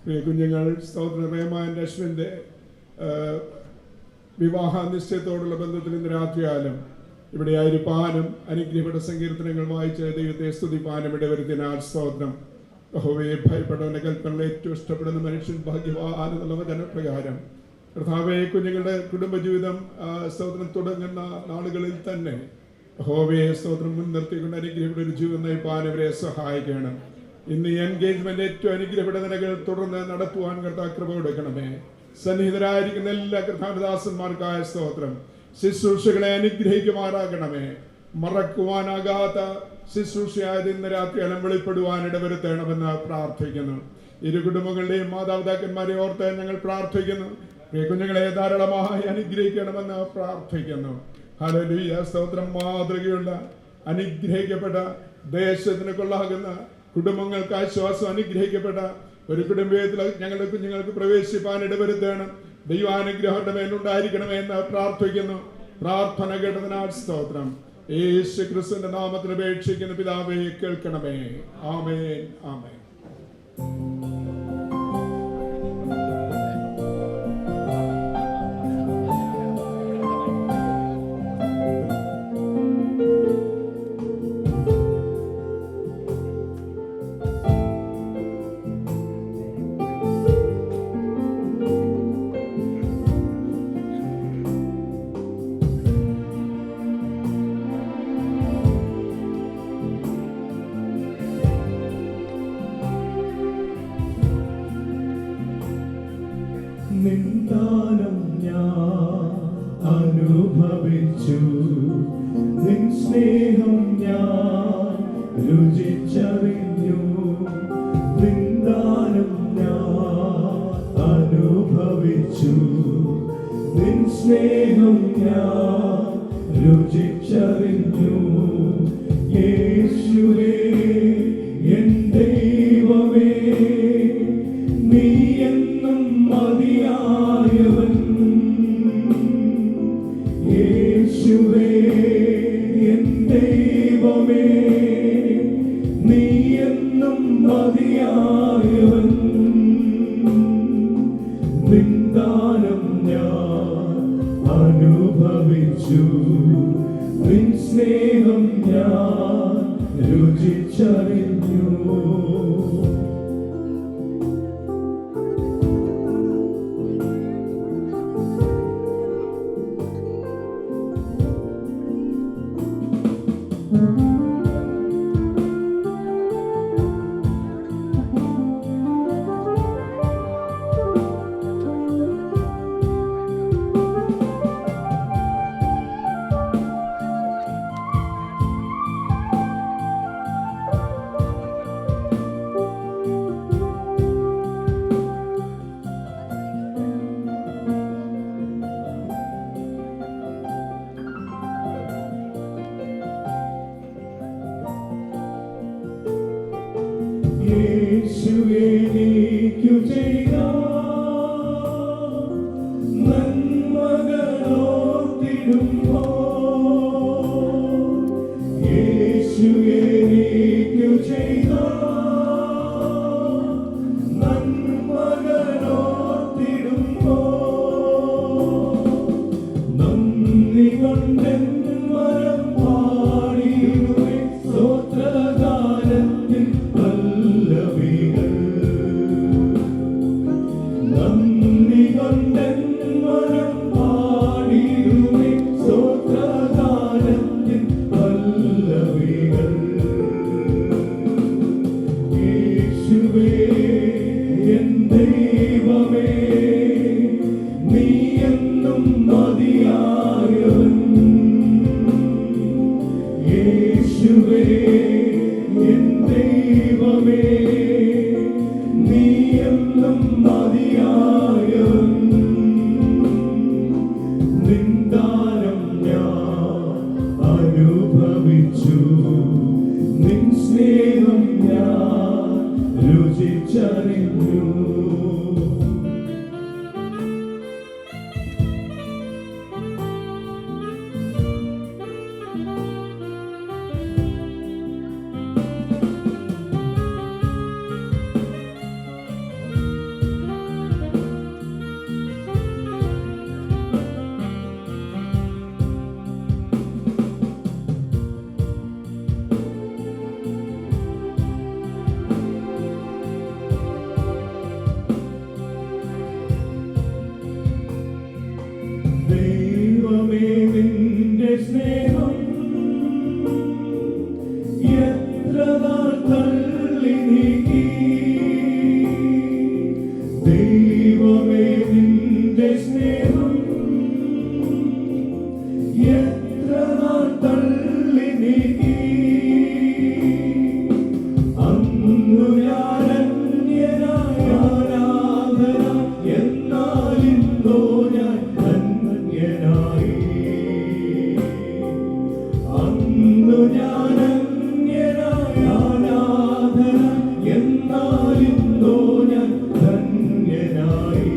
പ്രിയ കുഞ്ഞുങ്ങൾ, സ്തോത്രം റഹ്മാൻ അശ്വിൻ്റെ വിവാഹ നിശ്ചയത്തോടുള്ള ബന്ധത്തിൽ ഇന്ന് രാത്രികാലം ഇവിടെ ആയിരിക്കാനും അനുഗ്രഹപ്പെട്ട സങ്കീർത്തനങ്ങൾ വായിച്ച് ദൈവത്തെ സ്തുതിപ്പാനും ഇടവരുത്തിനാൽ സ്തോത്രം. യഹോവയെ ഭയപ്പെടുന്നവന്റെ കൽപ്പനകൾ ഏറ്റവും ഇഷ്ടപ്പെടുന്ന മനുഷ്യൻ ഭാഗ്യവാൻ എന്നുള്ള വചനപ്രകാരം കർത്താവേ, കുഞ്ഞുങ്ങളുടെ കുടുംബജീവിതം സ്തോത്രം തുടങ്ങുന്ന നാളുകളിൽ തന്നെ യഹോവയെ സ്തോത്രം മുൻനിർത്തിക്കൊണ്ട് അനുഗ്രഹപ്പെട്ട ഒരു ജീവിതം നയിപ്പാൻ ഇവരെ സഹായിക്കണം. ഇന്ന് ഈ എൻഗേജ്മെന്റ് ഏറ്റവും അനുഗ്രഹപ്പെട്ട നിലകൾ തുടർന്ന് നടത്തുവാൻ കർത്താവ് കൃപ കൊടുക്കണമേ. സന്നിഹിതരായിരിക്കുന്ന എല്ലാ കർത്താദാസന്മാർക്കായ സ്തോത്രം. ശുശ്രൂഷകളെ അനുഗ്രഹിക്കുമാറാകണമേ. മറക്കുവാനാകാത്ത ശുശ്രൂഷയായത് ഇന്ന് രാത്രികാലം വെളിപ്പെടുവാൻ ഇടവരുത്തണമെന്ന് പ്രാർത്ഥിക്കുന്നു. ഇരു കുടുംബങ്ങളുടെയും മാതാപിതാക്കന്മാരെ ഓർത്ത് ഞങ്ങൾ പ്രാർത്ഥിക്കുന്നു. കുഞ്ഞുങ്ങളെ ധാരാളമായി അനുഗ്രഹിക്കണമെന്ന് പ്രാർത്ഥിക്കുന്നു. ഹല്ലേലൂയ. സ്തോത്രം. മാതൃകയുള്ള അനുഗ്രഹിക്കപ്പെട്ട ദേശത്തിന് കൊള്ളാകുന്ന കുടുംബങ്ങൾക്ക് ആശ്വാസം അനുഗ്രഹിക്കപ്പെട്ട ഒരു കുടുംബത്തിൽ ഞങ്ങളുടെ കുഞ്ഞുങ്ങൾക്ക് പ്രവേശിപ്പാൻ ഇടവരുത്തണം. ദൈവാനുഗ്രഹങ്ങളുടെ മേലുണ്ടായിരിക്കണമേ എന്ന് പ്രാർത്ഥിക്കുന്നു. പ്രാർത്ഥന കേട്ടതിനാൽ സ്തോത്രം. യേശു ക്രിസ്തുവിന്റെ നാമത്തിൽ അപേക്ഷിക്കുന്ന പിതാവേ, കേൾക്കണമേ. ആമേൻ, ആമേൻ. നിന്ദാനം ഞാൻ അനുഭവിച്ചു, നിൻ സ്നേഹം ഞാൻ രുചിച്ചറിഞ്ഞു. നിന്ദാനം ഞാൻ അനുഭവിച്ചു, നിൻ സ്നേഹം ഞാൻ രുചിച്ചറിഞ്ഞു. യേശുവേ എൻ ദൈവമേ, നീ എന്നും മതിയായവൻ. യേശുവേ എൻ ദൈവമേ, നീ എന്നും മതിയായവൻ. നിന്ദാനം ഞാൻ അനുഭവിച്ചു, നിൻ സ്നേഹം ഞാൻ രുചിച്ചറിഞ്ഞു. യേശു എനിക്കു ചെയ്ത നന്മകളോർത്തിടുമ്പോൾ, യേശു എനിക്കു ചെയ്ത നന്മകളോർത്തിടുമ്പോൾ, നന്ദി കൊണ്ടെൻ മനം പാടിയിടുമേ സ്തോത്രഗാനത്തിൻ പല്ലവികൾ. നന്ദി കൊണ്ടെൻ മനം പാടിയിടുമേ സ്തോത്രഗാനത്തിൻ പല്ലവികൾ. യേശുവേ എൻ ദൈവമേ, നീ എന്നും മതിയായവൻ. യേശുവേ എൻ ദൈവമേ, നീ എന്നും മതിയായവൻ. നിന്ദാനം ഞാൻ അനുഭവിച്ചു, നിൻ സ്നേഹം ഞാൻ രുചിച്ചറിഞ്ഞു. ദൈവമേ നിന്റെ സ്നേഹം എത്ര നാൾ തള്ളി നീക്കി. ദൈവമേ നിന്റെ സ്നേഹം എത്ര നാൾ തള്ളി നീക്കി. അന്നു ഞാൻ അന്യനായ അനാഥന, എന്നാലിന്നോ ഞാൻ ധന്യനായി. അന്നു ഞാൻ അന്യനായ അനാഥന, എന്നാലിന്നോ ഞാൻ ധന്യനായി.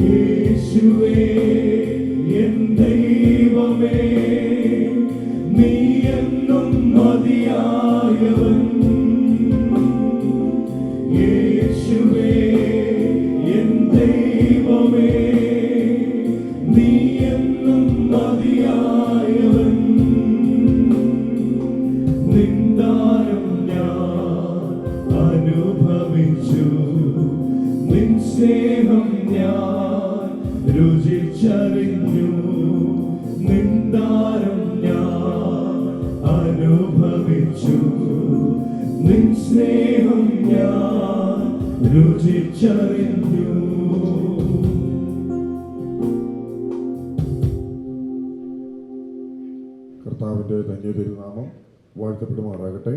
യേശുവേ എൻ ദൈവമേ, നീ എന്നും മതിയായവൻ. യേശുവേ എൻ ദൈവമേ, നീ എന്നും മതിയായവൻ. നിന്ദാനം ഞാൻ അനുഭവിച്ചു, നിൻ സ്നേഹം ഞാൻ രുചിച്ചറിഞ്ഞു. നിന്ദാനം ഞാൻ അനുഭവിച്ചു, നിൻ സ്നേഹം ഞാൻ രുചിച്ചറിഞ്ഞു. കർത്താവിൻ്റെ ധന്യ തിരുനാമം വാഴ്ത്തപ്പെടുമാറാകട്ടെ.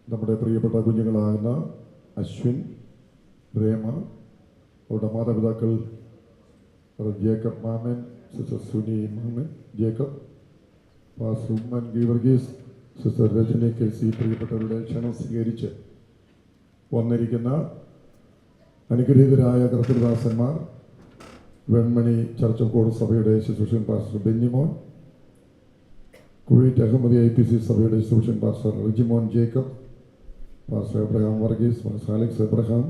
നമ്മുടെ പ്രിയപ്പെട്ട കുഞ്ഞുങ്ങളാകുന്ന അശ്വിൻ, രേമ, അവരുടെ മാതാപിതാക്കൾ ജേക്കബ് മാമൻ, sister Suni Mammen Jacob, pastor Oommen Geevarghese, sister Rajani K C, പ്രിയപ്പെട്ടവരുടെ ക്ഷണം സ്വീകരിച്ച് വന്നിരിക്കുന്ന അനുഗ്രഹീതരായ കർത്തൃദാസന്മാർ, വെൺമണി ചർച്ച് ഓഫ് ഗോഡ് സഭയുടെ ശുശ്രൂഷൻ pastor Bennymon, Kuwait Ahmadi IPC സഭയുടെ ശുശ്രൂഷൻ pastor Rijimon Jacob, pastor Abraham Varghese, pastor Alex Abraham,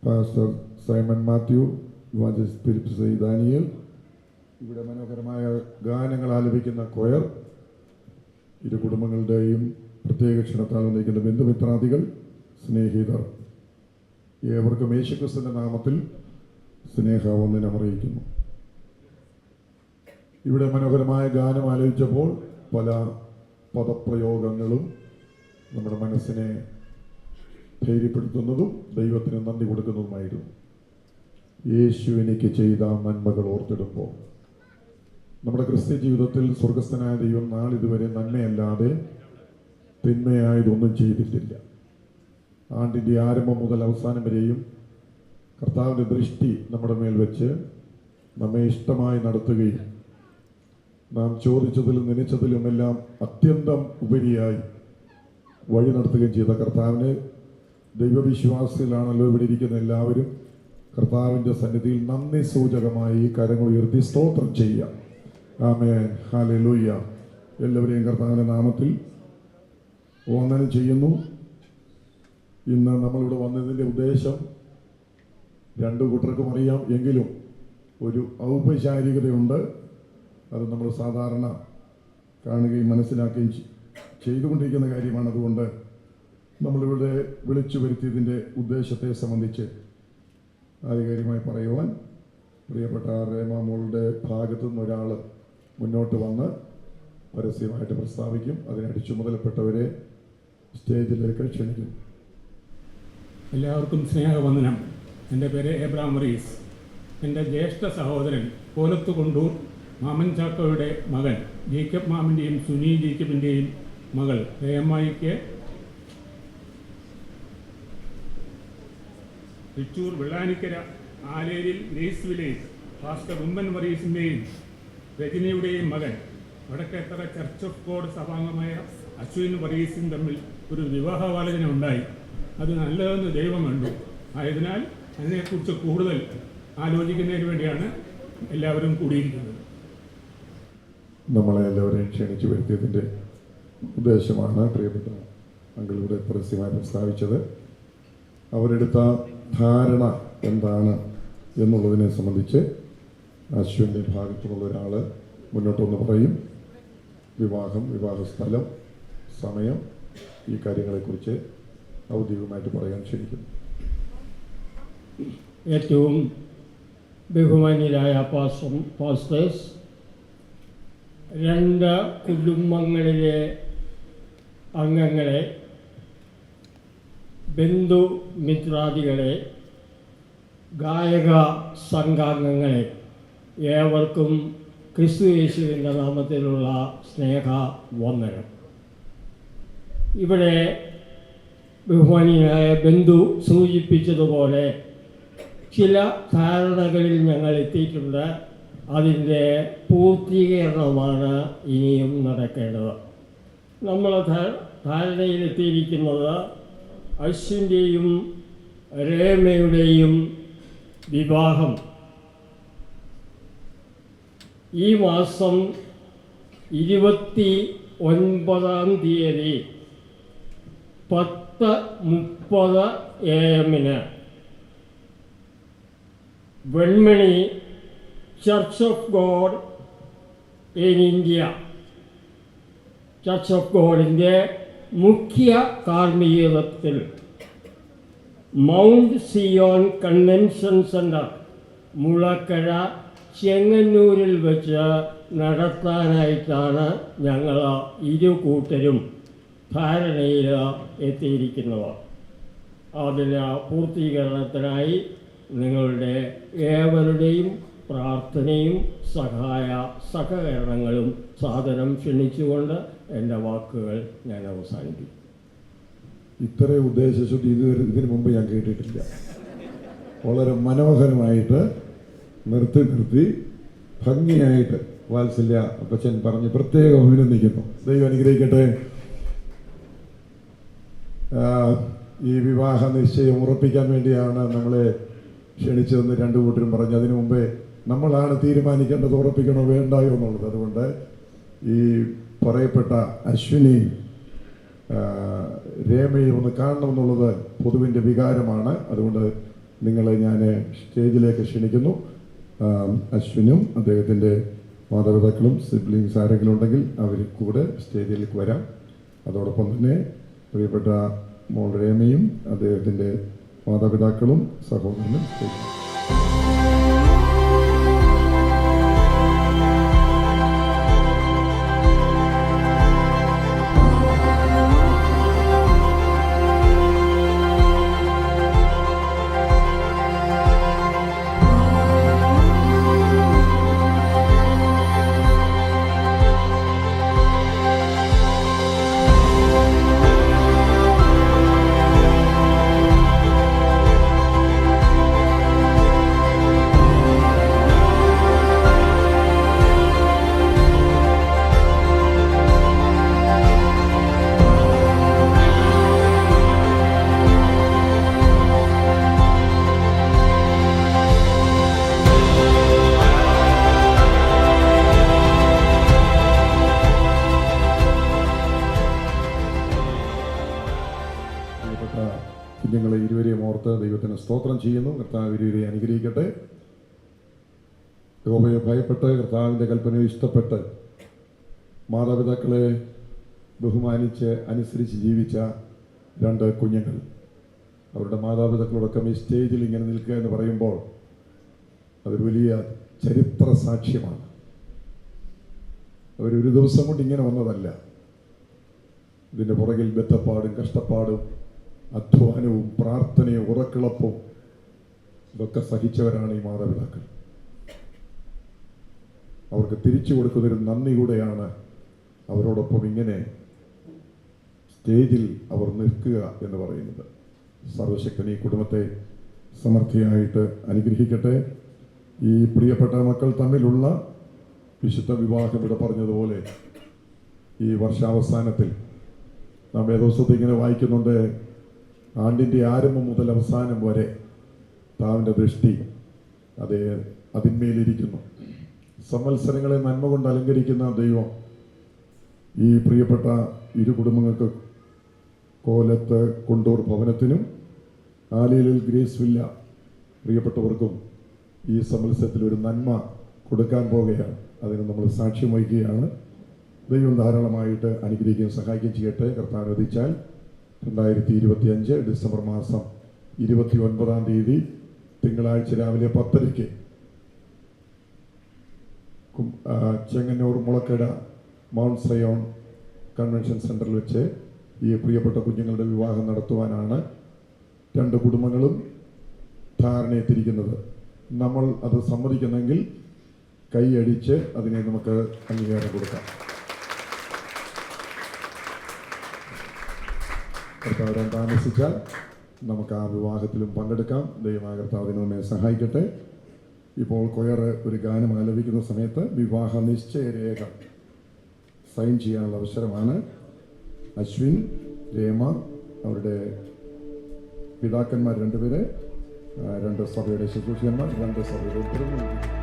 pastor Simon Mathew, evangelist Philip C Daniel, ഇവിടെ മനോഹരമായ ഗാനങ്ങൾ ആലപിക്കുന്ന കൊയർ, ഇരു കുടുംബങ്ങളുടെയും പ്രത്യേക ക്ഷണത്താൽ വന്നിരിക്കുന്ന ബന്ധുമിത്രാദികൾ, സ്നേഹിതർ, ഏവർക്കും യേശുക്രിസ്തുവിന്റെ നാമത്തിൽ സ്നേഹവന്ദനം അറിയിക്കുന്നു. ഇവിടെ മനോഹരമായ ഗാനം ആലോചിച്ചപ്പോൾ പല പദപ്രയോഗങ്ങളും നമ്മുടെ മനസ്സിനെ ധൈര്യപ്പെടുത്തുന്നതും ദൈവത്തിന് നന്ദി കൊടുക്കുന്നതുമായിരുന്നു. യേശു എനിക്ക് ചെയ്ത നന്മകൾ ഓർത്തിടുമ്പോൾ നമ്മുടെ ക്രിസ്ത്യ ജീവിതത്തിൽ സ്വർഗസ്ഥനായ ദൈവം നാളിതുവരെ നന്മയല്ലാതെ തിന്മയായതൊന്നും ചെയ്തിട്ടില്ല. ആണ്ടിൻ്റെ ആരംഭം മുതൽ അവസാനം വരെയും കർത്താവിൻ്റെ ദൃഷ്ടി നമ്മുടെ മേൽ വെച്ച് നമ്മെ ഇഷ്ടമായി നടത്തുകയും നാം ചോദിച്ചതിലും നനച്ചതിലുമെല്ലാം അത്യന്തം ഉപരിയായി വഴി നടത്തുകയും ചെയ്ത കർത്താവിന് ദൈവവിശ്വാസത്തിലാണല്ലോ ഇവിടെ ഇരിക്കുന്ന എല്ലാവരും കർത്താവിൻ്റെ സന്നിധിയിൽ നന്ദി സൂചകമായി കരങ്ങൾ ഉയർത്തി സ്തോത്രം ചെയ്യാം. ആമേൻ, ഹല്ലേലൂയ. എല്ലാവരെയും കർത്താവിൻ്റെ നാമത്തിൽ വന്ദനം ചെയ്യുന്നു. ഇന്ന് നമ്മളിവിടെ വന്നതിൻ്റെ ഉദ്ദേശം രണ്ടു കൂട്ടർക്കും അറിയാം, എങ്കിലും ഒരു ഔപചാരികതയുണ്ട്. അത് നമ്മൾ സാധാരണ കാണുകയും മനസ്സിലാക്കുകയും ചെയ്തുകൊണ്ടിരിക്കുന്ന കാര്യമാണ്. അതുകൊണ്ട് നമ്മളിവിടെ വിളിച്ചു വരുത്തിയതിൻ്റെ ഉദ്ദേശത്തെ സംബന്ധിച്ച് ആധികാരികമായി പറയുവാൻ പ്രിയപ്പെട്ട രേമ മോളുടെ ഭാഗത്തു നിന്ന് ഒരാൾ മുന്നോട്ട് വന്ന് പരസ്യമായിട്ട് പ്രസ്താവിക്കും. അതിനായിട്ട് ചുമതലപ്പെട്ടവരെ സ്റ്റേജിലേക്ക് ക്ഷണിക്കും. എല്ലാവർക്കും സ്നേഹവന്ദനം. എൻ്റെ പേര് എബ്രാം മറീസ്. എൻ്റെ ജ്യേഷ്ഠ സഹോദരൻ കോലത്ത് കൊണ്ടൂർ മാമൻ ചാക്കോയുടെ മകൻ ജേക്കബ് മാമൻ്റെയും സുനി ജേക്കബിൻ്റെയും മകൾ രേമായിക്ക് തൃശ്ശൂർ വെള്ളാനിക്കര ആലേരിൽ ഗ്രേസ് വില്ലേജ് പാസ്റ്റർ ഉമ്മൻ മറീസിൻ്റെയും രജനിയുടെയും മകൻ വടക്കേത്തറ ചർച്ച് ഓഫ് ഗോഡ് സഭാംഗമായ അശ്വിൻ മറീസും തമ്മിൽ ഒരു വിവാഹവാലോചന ഉണ്ടായി. അത് നല്ലതെന്ന് ദൈവം കണ്ടു. ആയതിനാൽ അതിനെക്കുറിച്ച് കൂടുതൽ ആലോചിക്കുന്നതിന് വേണ്ടിയാണ് എല്ലാവരും കൂടിയിരിക്കുന്നത്. നമ്മളെ എല്ലാവരെയും ക്ഷണിച്ചു വരുത്തിയതിൻ്റെ ഉദ്ദേശമാണ് പ്രിയപ്പെട്ട അങ്കിളിലൂടെ പരസ്യമായി പ്രസ്താവിച്ചത്. അവരെടുത്ത ധാരണ എന്താണ് എന്നുള്ളതിനെ സംബന്ധിച്ച് അശ്വിൻ്റെ ഭാഗത്തുനിന്നുള്ള ഒരാൾ മുന്നോട്ടൊന്ന് പറയും. വിവാഹം, വിവാഹ സ്ഥലം, സമയം, ഈ കാര്യങ്ങളെക്കുറിച്ച് ഔദ്യോഗികമായിട്ട് പറയാൻ ക്ഷണിക്കുന്നു. ഏറ്റവും ബഹുമാന്യരായ പാസ്റ്റേഴ്സ്, രണ്ട് കുടുംബങ്ങളിലെ അംഗങ്ങളെ, ബന്ധുമിത്രാദികളെ, ഗായക സംഘാംഗങ്ങളെ, ഏവർക്കും ക്രിസ്തു യേശുവിൻ്റെ നാമത്തിലുള്ള സ്നേഹ വന്ദനം. ഇവിടെ ബഹുമാനിയായ ബന്ധു സൂചിപ്പിച്ചതുപോലെ ചില ധാരണകളിൽ ഞങ്ങൾ എത്തിയിട്ടുണ്ട്. അതിൻ്റെ പൂർത്തീകരണമാണ് ഇനിയും നടക്കേണ്ടത്. നമ്മൾ ധാരണയിലെത്തിയിരിക്കുന്നത് അശ്വിൻ്റെയും രേമയുടെയും വിവാഹം ഈ മാസം 29-ാം തീയതി 10:30 AM Venmani church of God in India, church of ഗോഡിൻ്റെ മുഖ്യ കാർമ്മികത്വത്തിൽ mount Zion convention centre Mulakkara ചെങ്ങന്നൂരിൽ വെച്ച് നടത്താനായിട്ടാണ് ഞങ്ങൾ ഇരു കൂട്ടരും ധാരണയിൽ എത്തിയിരിക്കുന്നത്. അതിന് പൂർത്തീകരണത്തിനായി നിങ്ങളുടെ ഏവരുടെയും പ്രാർത്ഥനയും സഹകരണങ്ങളും സാദരം ക്ഷണിച്ചുകൊണ്ട് എൻ്റെ വാക്കുകൾ ഞാൻ അവസാനിപ്പിക്കും. ഇത്രയും ഉദ്ദേശശുദ്ധി ഇതിനു മുമ്പ് ഞാൻ കേട്ടിട്ടില്ല. വളരെ മനോഹരമായിട്ട് നിർത്തി ഭംഗിയായിട്ട് വാത്സല്യ അപ്പച്ചൻ പറഞ്ഞ് പ്രത്യേകം അഭിനന്ദിക്കുന്നു. ദൈവം അനുഗ്രഹിക്കട്ടെ. ഈ വിവാഹ നിശ്ചയം ഉറപ്പിക്കാൻ വേണ്ടിയാണ് നമ്മളെ ക്ഷണിച്ചതെന്ന് രണ്ടു കൂട്ടരും പറഞ്ഞു. അതിനു മുമ്പേ നമ്മളാണ് തീരുമാനിക്കേണ്ടത് ഉറപ്പിക്കണോ വേണ്ടായോ എന്നുള്ളത്. അതുകൊണ്ട് ഈ പറയപ്പെട്ട അശ്വിനിയും രേമയും ഒന്ന് കാണണമെന്നുള്ളത് പൊതുവിൻ്റെ വികാരമാണ്. അതുകൊണ്ട് നിങ്ങളെ ഞാൻ സ്റ്റേജിലേക്ക് ക്ഷണിക്കുന്നു. അശ്വിനും അദ്ദേഹത്തിൻ്റെ മാതാപിതാക്കളും സിബ്ലിങ്സ് ആരെങ്കിലും ഉണ്ടെങ്കിൽ അവർ കൂടെ സ്റ്റേജിലേക്ക് വരാം. അതോടൊപ്പം തന്നെ പ്രിയപ്പെട്ട മോൾ രേമയും അദ്ദേഹത്തിൻ്റെ മാതാപിതാക്കളും സഹോദരനും സ്റ്റേജിൽ. കുഞ്ഞുങ്ങളെ ഇരുവരെയും ഓർത്ത് ദൈവത്തിന് സ്തോത്രം ചെയ്യുന്നു. കർത്താവ് ഇരുവരെ അനുഗ്രഹിക്കട്ടെ. യഹോവയെ ഭയപ്പെട്ട് കർത്താവിൻ്റെ കൽപ്പനയെ ഇഷ്ടപ്പെട്ട് മാതാപിതാക്കളെ ബഹുമാനിച്ച് അനുസരിച്ച് ജീവിച്ച 2 കുഞ്ഞുങ്ങൾ അവരുടെ മാതാപിതാക്കളോടൊപ്പം ഈ സ്റ്റേജിൽ ഇങ്ങനെ നിൽക്കുക എന്ന് പറയുമ്പോൾ അതൊരു വലിയ ചരിത്ര സാക്ഷ്യമാണ്. അവരൊരു ദിവസം കൊണ്ട് ഇങ്ങനെ വന്നതല്ല. ഇതിൻ്റെ പുറകിൽ ബദ്ധപ്പാടും കഷ്ടപ്പാടും അധ്വാനവും പ്രാർത്ഥനയും ഉറക്കിളപ്പും ഇതൊക്കെ സഹിച്ചവരാണ് ഈ മാതാപിതാക്കൾ. അവർക്ക് തിരിച്ചു കൊടുക്കുന്നൊരു നന്ദി കൂടെയാണ് അവരോടൊപ്പം ഇങ്ങനെ സ്റ്റേജിൽ അവർ നിൽക്കുക എന്ന് പറയുന്നത്. സർവശക്തൻ ഈ കുടുംബത്തെ സമൃദ്ധിയായിട്ട് അനുഗ്രഹിക്കട്ടെ. ഈ പ്രിയപ്പെട്ട മക്കൾ തമ്മിലുള്ള വിശുദ്ധ വിവാഹം ഇവിടെ പറഞ്ഞതുപോലെ ഈ വർഷാവസാനത്തിൽ നാം വേദോസ്തവത്തിൽ ഇങ്ങനെ വായിക്കുന്നുണ്ട്, ആണ്ടിൻ്റെ ആരംഭം മുതൽ അവസാനം വരെ താവിൻ്റെ ദൃഷ്ടി അതിന്മേലിരിക്കുന്നു. സംവത്സരങ്ങളെ നന്മ കൊണ്ട് അലങ്കരിക്കുന്ന ദൈവം ഈ പ്രിയപ്പെട്ട ഇരു കുടുംബങ്ങൾക്ക് കോലത്ത് കൊണ്ടൂർ ഭവനത്തിനും ആലയിലിൽ ഗ്രേസ് വില്ല പ്രിയപ്പെട്ടവർക്കും ഈ സംവത്സരത്തിൽ ഒരു നന്മ കൊടുക്കാൻ പോകുകയാണ്. അതിന് നമ്മൾ സാക്ഷ്യം വഹിക്കുകയാണ്. ദൈവം ധാരാളമായിട്ട് അനുഗ്രഹിക്കുകയും സഹായിക്കുകയും ചെയ്യട്ടെ. കർത്താവ് അനുവദിച്ചാൽ 2025 ഡിസംബർ മാസം 29-ാം തീയതി തിങ്കളാഴ്ച രാവിലെ 10:00 ചെങ്ങന്നൂർ മുളക്കട മൗണ്ട് സയോൺ കൺവെൻഷൻ സെൻറ്ററിൽ വെച്ച് ഈ പ്രിയപ്പെട്ട കുഞ്ഞുങ്ങളുടെ വിവാഹം നടത്തുവാനാണ് 2 കുടുംബങ്ങളും ധാരണയെത്തിയിരിക്കുന്നത്. നമ്മൾ അത് സമ്മതിക്കുന്നെങ്കിൽ കൈയടിച്ച് അതിനെ നമുക്ക് അംഗീകാരം കൊടുക്കാം. കർത്താവ് താമസിച്ചാൽ നമുക്ക് ആ വിവാഹത്തിലും പങ്കെടുക്കാം. ദൈവമായ കർത്താവ് നമ്മെ സഹായിക്കട്ടെ. ഇപ്പോൾ കൊയർ ഒരു ഗാനം ആലപിക്കുന്ന സമയത്ത് വിവാഹ നിശ്ചയരേഖ സൈൻ ചെയ്യാനുള്ള അവസരമാണ്. അശ്വിൻ, രേമ, അവരുടെ പിതാക്കന്മാർ 2 പേര്, 2 സഭയുടെ ശുശ്രൂഷകന്മാർ, 2 സഭയുടെ പ്രതിനിധി.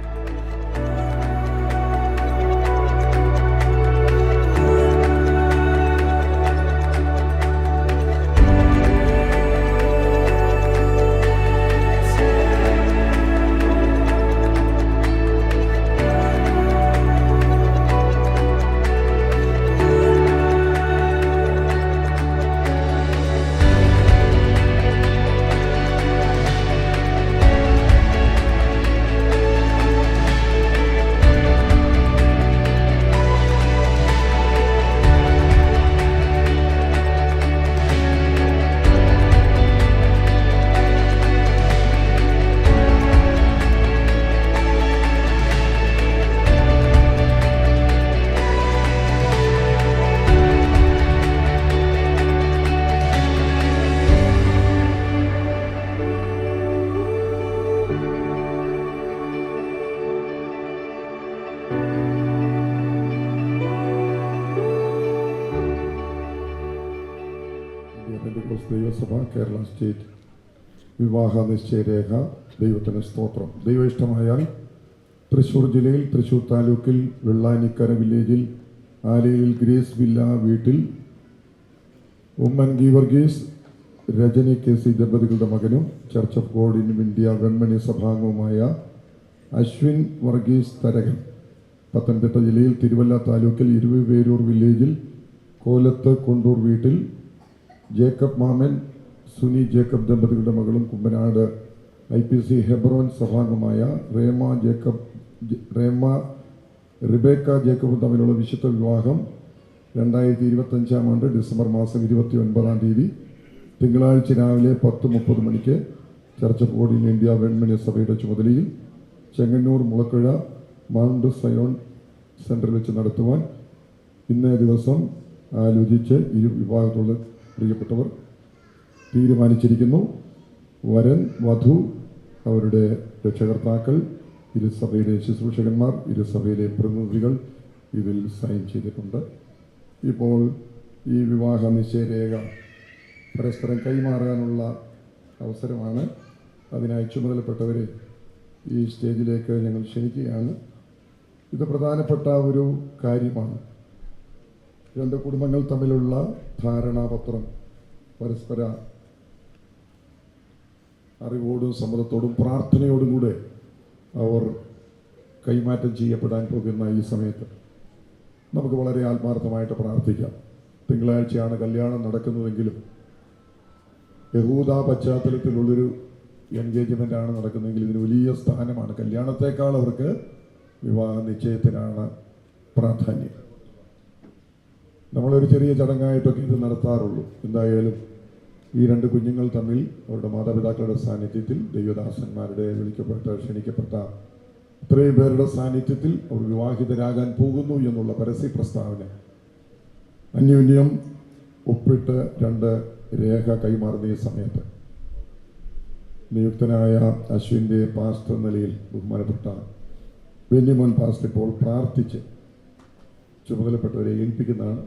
ദൈവസഭ കേരള സ്റ്റേറ്റ് വിവാഹ നിശ്ചയരേഖ. ദൈവത്തിന് സ്തോത്രം. ദൈവ ഇഷ്ടമായാൽ തൃശ്ശൂർ ജില്ലയിൽ തൃശ്ശൂർ താലൂക്കിൽ വെള്ളാനിക്കര വില്ലേജിൽ ആലയിൽ ഗ്രേസ് വില്ല വീട്ടിൽ ഉമ്മൻ ഗീവർഗീസ് രജനി KC ദമ്പതികളുടെ മകനും church of God in India Venmani സഭാംഗവുമായ അശ്വിൻ വർഗീസ് തരകൻ പത്തനംതിട്ട ജില്ലയിൽ തിരുവല്ല താലൂക്കിൽ ഇരുവേരൂർ വില്ലേജിൽ കോലത്ത് കൊണ്ടൂർ വീട്ടിൽ ജേക്കബ് മാമൻ സുനി ജേക്കബ് ദമ്പതികളുടെ മകളും കുമ്പനാട് IPC ഹെബ്രോൻ സഭാംഗമായ റിബേക്ക ജേക്കബും തമ്മിലുള്ള വിശുദ്ധ വിവാഹം 2025 ആണ്ട് ഡിസംബർ മാസം 29-ാം തീയതി തിങ്കളാഴ്ച രാവിലെ 10:30 മണിക്ക് church of God in India Venmony സഭയുടെ ചുമതലയിൽ ചെങ്ങന്നൂർ മുളക്കുഴ മൗണ്ട് സയോൺ സെൻറ്ററിൽ വെച്ച് നടത്തുവാൻ ഇന്നേ ദിവസം ആലോചിച്ച് ഇരു വിഭാഗത്തുള്ള പ്രിയപ്പെട്ടവർ തീരുമാനിച്ചിരിക്കുന്നു. വരൻ, വധു, അവരുടെ രക്ഷകർത്താക്കൾ, ഇരുസഭയിലെ ശുശ്രൂഷകന്മാർ, ഇരുസഭയിലെ പ്രതിനിധികൾ ഇതിൽ സൈൻ ചെയ്തിട്ടുണ്ട്. ഇപ്പോൾ ഈ വിവാഹ നിശ്ചയരേഖ പരസ്പരം കൈമാറാനുള്ള അവസരമാണ്. അതിനായി ചുമതലപ്പെട്ടവരെ ഈ സ്റ്റേജിലേക്ക് ഞങ്ങൾ ക്ഷണിക്കുകയാണ്. ഇത് പ്രധാനപ്പെട്ട ഒരു കാര്യമാണ്. 2 കുടുംബങ്ങൾ തമ്മിലുള്ള ധാരണാപത്രം പരസ്പര അറിവോടും സമ്മതത്തോടും പ്രാർത്ഥനയോടും കൂടെ അവർ കൈമാറ്റം ചെയ്യപ്പെടാൻ പോകുന്ന ഈ സമയത്ത് നമുക്ക് വളരെ ആത്മാർത്ഥമായിട്ട് പ്രാർത്ഥിക്കാം. തിങ്കളാഴ്ചയാണ് കല്യാണം നടക്കുന്നതെങ്കിലും യഹൂദ പശ്ചാത്തലത്തിലുള്ളൊരു എൻഗേജ്മെൻ്റാണ് നടക്കുന്നതെങ്കിൽ ഇതിന് വലിയ സ്ഥാനമാണ്. കല്യാണത്തെക്കാൾ അവർക്ക് വിവാഹ നിശ്ചയത്തിനാണ് പ്രാധാന്യം. നമ്മളൊരു ചെറിയ ചടങ്ങായിട്ടൊക്കെ ഇത് നടത്താറുള്ളൂ. എന്തായാലും ഈ രണ്ട് കുഞ്ഞുങ്ങൾ തമ്മിൽ അവരുടെ മാതാപിതാക്കളുടെ സാന്നിധ്യത്തിൽ, ദൈവദാസന്മാരുടെ ക്ഷണിക്കപ്പെട്ട ഇത്രയും പേരുടെ സാന്നിധ്യത്തിൽ അവർ വിവാഹിതരാകാൻ പോകുന്നു എന്നുള്ള പരസ്യ പ്രസ്താവന അന്യോന്യം ഒപ്പിട്ട് രണ്ട് രേഖ കൈമാറുന്ന ഈ സമയത്ത് നിയുക്തനായ അശ്വിൻ്റെ പാസ്റ്റർ നിലയിൽ ബഹുമാനപ്പെട്ട ബെന്യമോൻ പാസ്റ്റർ ഇപ്പോൾ പ്രാർത്ഥിച്ച് ചുമതലപ്പെട്ടവരെ ഏൽപ്പിക്കുന്നതാണ്.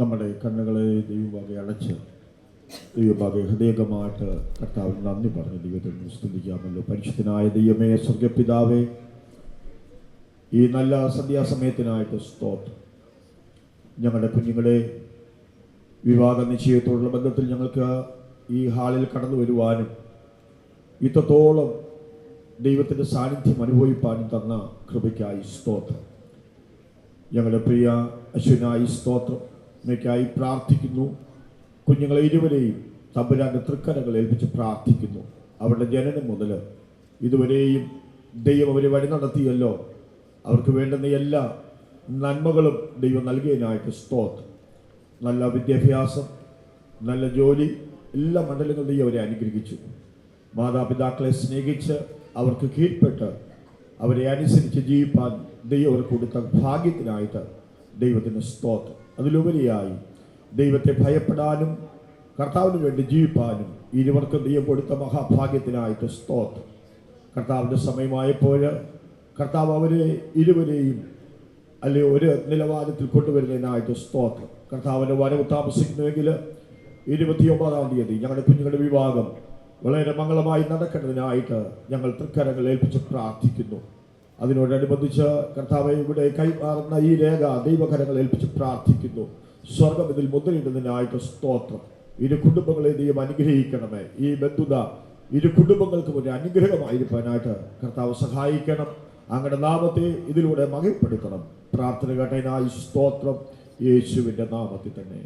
നമ്മുടെ കണ്ണുകളെ ദൈവഭാഗെ അടച്ച് ദൈവഭാഗെ ഹൃദയമായിട്ട് കർത്താവിന് നന്ദി പറഞ്ഞ് ദൈവത്തെ സ്തുതിക്കാമല്ലോ. പരിശുദ്ധനായ ദൈവമേ, സ്വർഗപിതാവേ, ഈ നല്ല സന്ധ്യാസമയത്തിനായിട്ട് സ്തോത്രം. ഞങ്ങളുടെ കുഞ്ഞുങ്ങളെ വിവാഹ നിശ്ചയത്തോടുള്ള ബന്ധത്തിൽ ഞങ്ങൾക്ക് ഈ ഹാളിൽ കടന്നു വരുവാനും ഇത്രത്തോളം ദൈവത്തിൻ്റെ സാന്നിധ്യം അനുഭവിപ്പാനും തന്ന കൃപയ്ക്കായി സ്തോത്രം. ഞങ്ങളുടെ പ്രിയ അശ്വിനായി സ്തോത്രം. ഇവയ്ക്കായി പ്രാർത്ഥിക്കുന്നു. കുഞ്ഞുങ്ങളെ ഇരുവരെയും തമ്പുരാൻ്റെ തൃക്കരങ്ങൾ ഏൽപ്പിച്ച് പ്രാർത്ഥിക്കുന്നു. അവരുടെ ജനനം മുതൽ ഇതുവരെയും ദൈവം അവരെ വഴി നടത്തിയല്ലോ. അവർക്ക് വേണ്ടുന്ന എല്ലാ നന്മകളും ദൈവം നൽകിയതിനായിട്ട് സ്തോത്രം. നല്ല വിദ്യാഭ്യാസം, നല്ല ജോലി, എല്ലാ മണ്ഡലങ്ങളും ദൈവം അവരെ അനുഗ്രഹിച്ചു. മാതാപിതാക്കളെ സ്നേഹിച്ച് അവർക്ക് കീഴ്പ്പെട്ട് അവരെ അനുസരിച്ച് ജീവിപ്പാൻ ദൈവം അവർക്ക് കൊടുത്ത ഭാഗ്യത്തിനായിട്ട് ദൈവത്തിന് സ്തോത്രം. അതിലുപരിയായി ദൈവത്തെ ഭയപ്പെടാനും കർത്താവിന് വേണ്ടി ജീവിപ്പാനും ഇരുവർക്കും ദൈവം കൊടുത്ത മഹാഭാഗ്യത്തിനായിട്ട് സ്തോത്രം. കർത്താവിൻ്റെ സമയമായപ്പോൾ കർത്താവ് അവരെ ഇരുവരെയും ഒരു നിലവാരത്തിൽ കൊണ്ടുവരുന്നതിനായിട്ട് സ്തോത്രം. കർത്താവിൻ്റെ വരവ് താമസിക്കുന്നുവെങ്കിൽ 29-ാം തീയതി ഞങ്ങളുടെ കുഞ്ഞുങ്ങളുടെ വിവാഹം വളരെ മംഗളമായി നടക്കേണ്ടതിനായിട്ട് ഞങ്ങൾ തൃക്കരങ്ങൾ ഏൽപ്പിച്ച് പ്രാർത്ഥിക്കുന്നു. അതിനോടനുബന്ധിച്ച് കർത്താവ് ഇവിടെ കൈമാറുന്ന ഈ രേഖ ദൈവകരങ്ങൾ ഏൽപ്പിച്ച് പ്രാർത്ഥിക്കുന്നു. സ്വർഗം ഇതിൽ മുദ്രയിടുന്നതിനായിട്ട് സ്തോത്രം. ഇരു കുടുംബങ്ങളെ ദൈവം അനുഗ്രഹിക്കണമേ. ഈ ബന്ധുത ഇരു കുടുംബങ്ങൾക്കും ഒരു അനുഗ്രഹമായിരിക്കാനായിട്ട് കർത്താവ് സഹായിക്കണം. അങ്ങയുടെ നാമത്തെ ഇതിലൂടെ മഹിമപ്പെടുത്തണം. പ്രാർത്ഥന കേട്ടതിനായി സ്തോത്രം. യേശുവിൻ്റെ നാമത്തിൽ തന്നെ.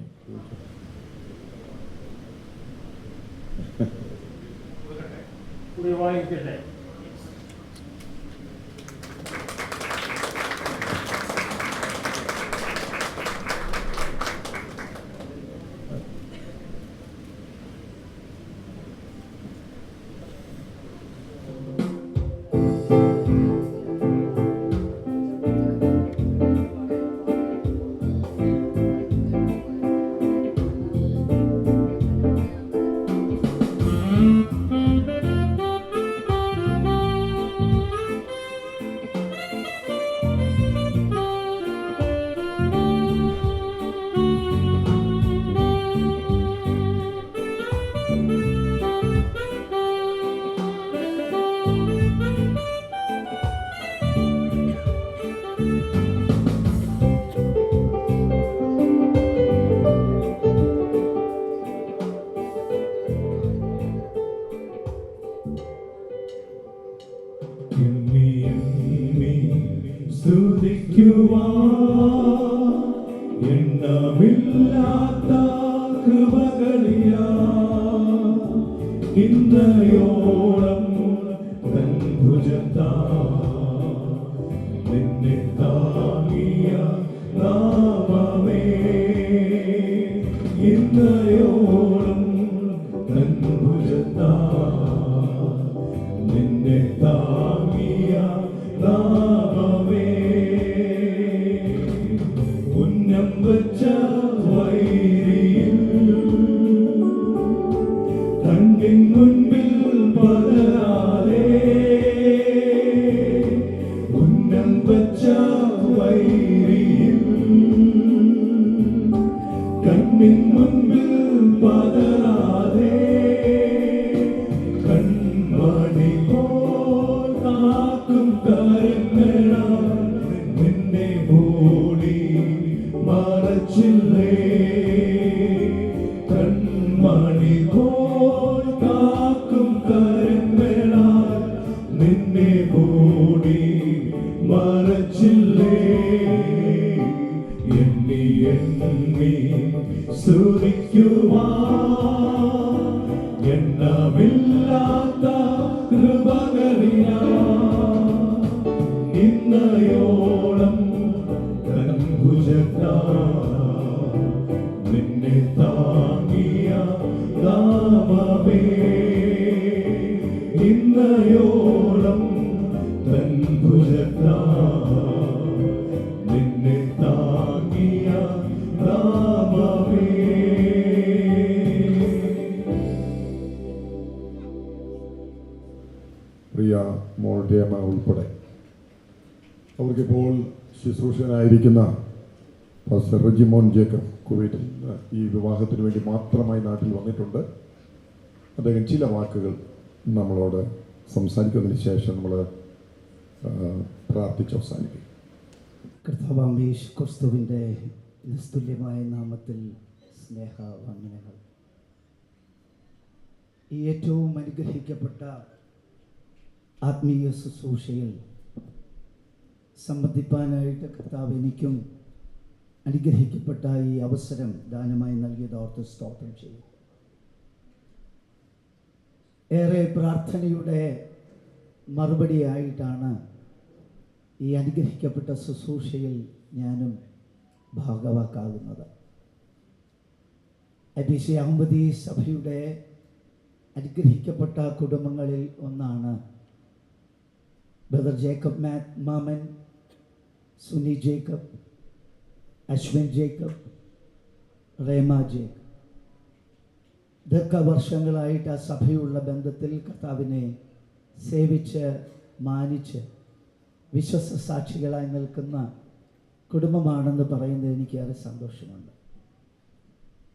എണ്ണമില്ലാത്ത കൃപകളിയാ ഇന്നയോളം തൻ ഭുജത്താ നിന്നെ താങ്ങിയ നാമമേ ഇന്നയോളം തൻ ഭുജത്താ നിന്നെ താങ്ങിയ നാമമേ ഉന്നം വച്ച വൈരിയിൽ കണ്ണിൻ മുൻപിൽ പതരാതെ ഉന്നം വച്ച വൈരിയിൽ കണ്ണിൻ മുൻപിൽ പതരാതെ കൺമണി പോൽ കാക്കും കരങ്ങളാൽ നിന്നെ മൂടി മറച്ചില്ലേ കൺമണി പോൽ കാക്കും അന്തമില്ലാത്ത കൃപകളിനാ ഇന്നയോളം തൻ ഭുജത്താൽ നിന്നെ താങ്ങിയ നാമമേ ഇന്നയോളം തൻ ഭുജത്താൽ നിന്നെ താങ്ങിയ നാമമേ. പ്രിയ മോൾട്ടേമ ഉൾപ്പെടെ അവർക്കിപ്പോൾ ശുശ്രൂഷനായിരിക്കുന്ന പാസ്റ്റർ റെജിമോൻ ജേക്കബ് കുവൈറ്റിൽ ഈ വിവാഹത്തിന് വേണ്ടി മാത്രമായി നാട്ടിൽ വന്നിട്ടുണ്ട്. അദ്ദേഹം ചില വാക്കുകൾ നമ്മളോട് സംസാരിക്കുന്നതിന് ശേഷം നമ്മൾ പ്രാർത്ഥിച്ച് അവസാനിക്കും. കർത്താവാം യേശു ക്രിസ്തുവിൻ്റെ നിസ്തുല്യമായ നാമത്തിൽ സ്നേഹവന്ദനങ്ങൾ. ഈ ഏറ്റവും അനുഗ്രഹിക്കപ്പെട്ട ആത്മീയ ശുശ്രൂഷയിൽ സംബന്ധിപ്പാനായിട്ട് കർത്താവ് എനിക്കും അനുഗ്രഹിക്കപ്പെട്ട ഈ അവസരം ദാനമായി നൽകിയത് ഓർത്ത് സ്തോത്രം ചെയ്യും. ഏറെ പ്രാർത്ഥനയുടെ മറുപടിയായിട്ടാണ് ഈ അനുഗ്രഹിക്കപ്പെട്ട ശുശ്രൂഷയിൽ ഞാനും ഭാഗവാക്കാകുന്നത്. IPC അഹമ്മദി സഭയുടെ അനുഗ്രഹിക്കപ്പെട്ട കുടുംബങ്ങളിൽ ഒന്നാണ് brother Jacob Mammen, Suni Jacob, Ashwin Jacob, Rema Jacob. ദീർഘവർഷങ്ങളായിട്ട് ആ സഭയുള്ള ബന്ധത്തിൽ കർത്താവിനെ സേവിച്ച് മാനിച്ച് വിശ്വസ സാക്ഷികളായി നിൽക്കുന്ന കുടുംബമാണെന്ന് പറയുന്നത് എനിക്കേറെ സന്തോഷമുണ്ട്.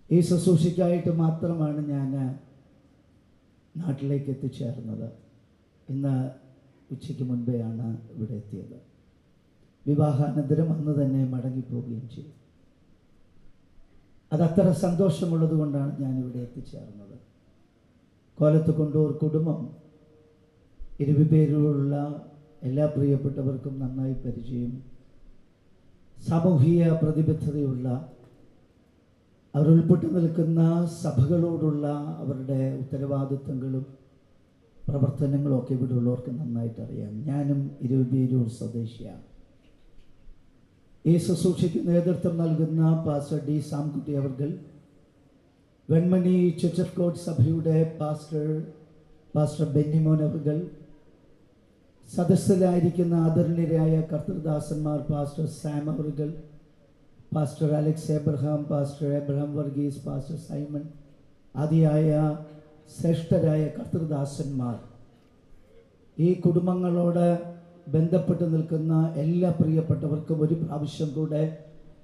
ഈ ശുശ്രൂഷയ്ക്കായിട്ട് മാത്രമാണ് ഞാൻ നാട്ടിലേക്ക് എത്തിച്ചേർന്നത്. ഇന്ന് ഉച്ചയ്ക്ക് മുൻപെയാണ് ഇവിടെ എത്തിയത്. വിവാഹാനന്തരം അന്ന് തന്നെ മടങ്ങിപ്പോവുകയും ചെയ്തു. അതത്ര സന്തോഷമുള്ളത് കൊണ്ടാണ് ഞാനിവിടെ എത്തിച്ചേർന്നത്. കോലത്ത് കൊണ്ടൂർ കുടുംബം 20 പേരുള്ള എല്ലാ പ്രിയപ്പെട്ടവർക്കും നന്നായി പരിചയം. സാമൂഹിക പ്രതിബദ്ധതയുള്ള അവർ ഉൾപ്പെട്ടു നിൽക്കുന്ന സഭകളോടുള്ള അവരുടെ ഉത്തരവാദിത്വങ്ങളും പ്രവർത്തനങ്ങളും ഒക്കെ ഇവിടെ ഉള്ളവർക്ക് നന്നായിട്ട് അറിയാം. ഞാനും 20 പേരൂർ സ്വദേശിയാണ്. ഈ ശുശ്രൂഷയ്ക്ക് നേതൃത്വം നൽകുന്ന പാസ്റ്റർ ഡി സാംകുട്ടി അവർകൾ, വെൺമണി ചുച്ചർക്കോട് സഭയുടെ പാസ്റ്റർ ബെന്നിമോൻ അവർകൾ, സദസ്സിലായിരിക്കുന്ന ആദരണീയരായ കർത്തൃദാസന്മാർ പാസ്റ്റർ സാം അവർകൾ, pastor Alex Abraham, pastor Abraham Varghese, pastor Simon ആദിയായ ശ്രേഷ്ഠരായ കർത്തൃദാസന്മാർ, ഈ കുടുംബങ്ങളോട് ബന്ധപ്പെട്ട് നിൽക്കുന്ന എല്ലാ പ്രിയപ്പെട്ടവർക്കും ഒരു പ്രാവശ്യം കൂടെ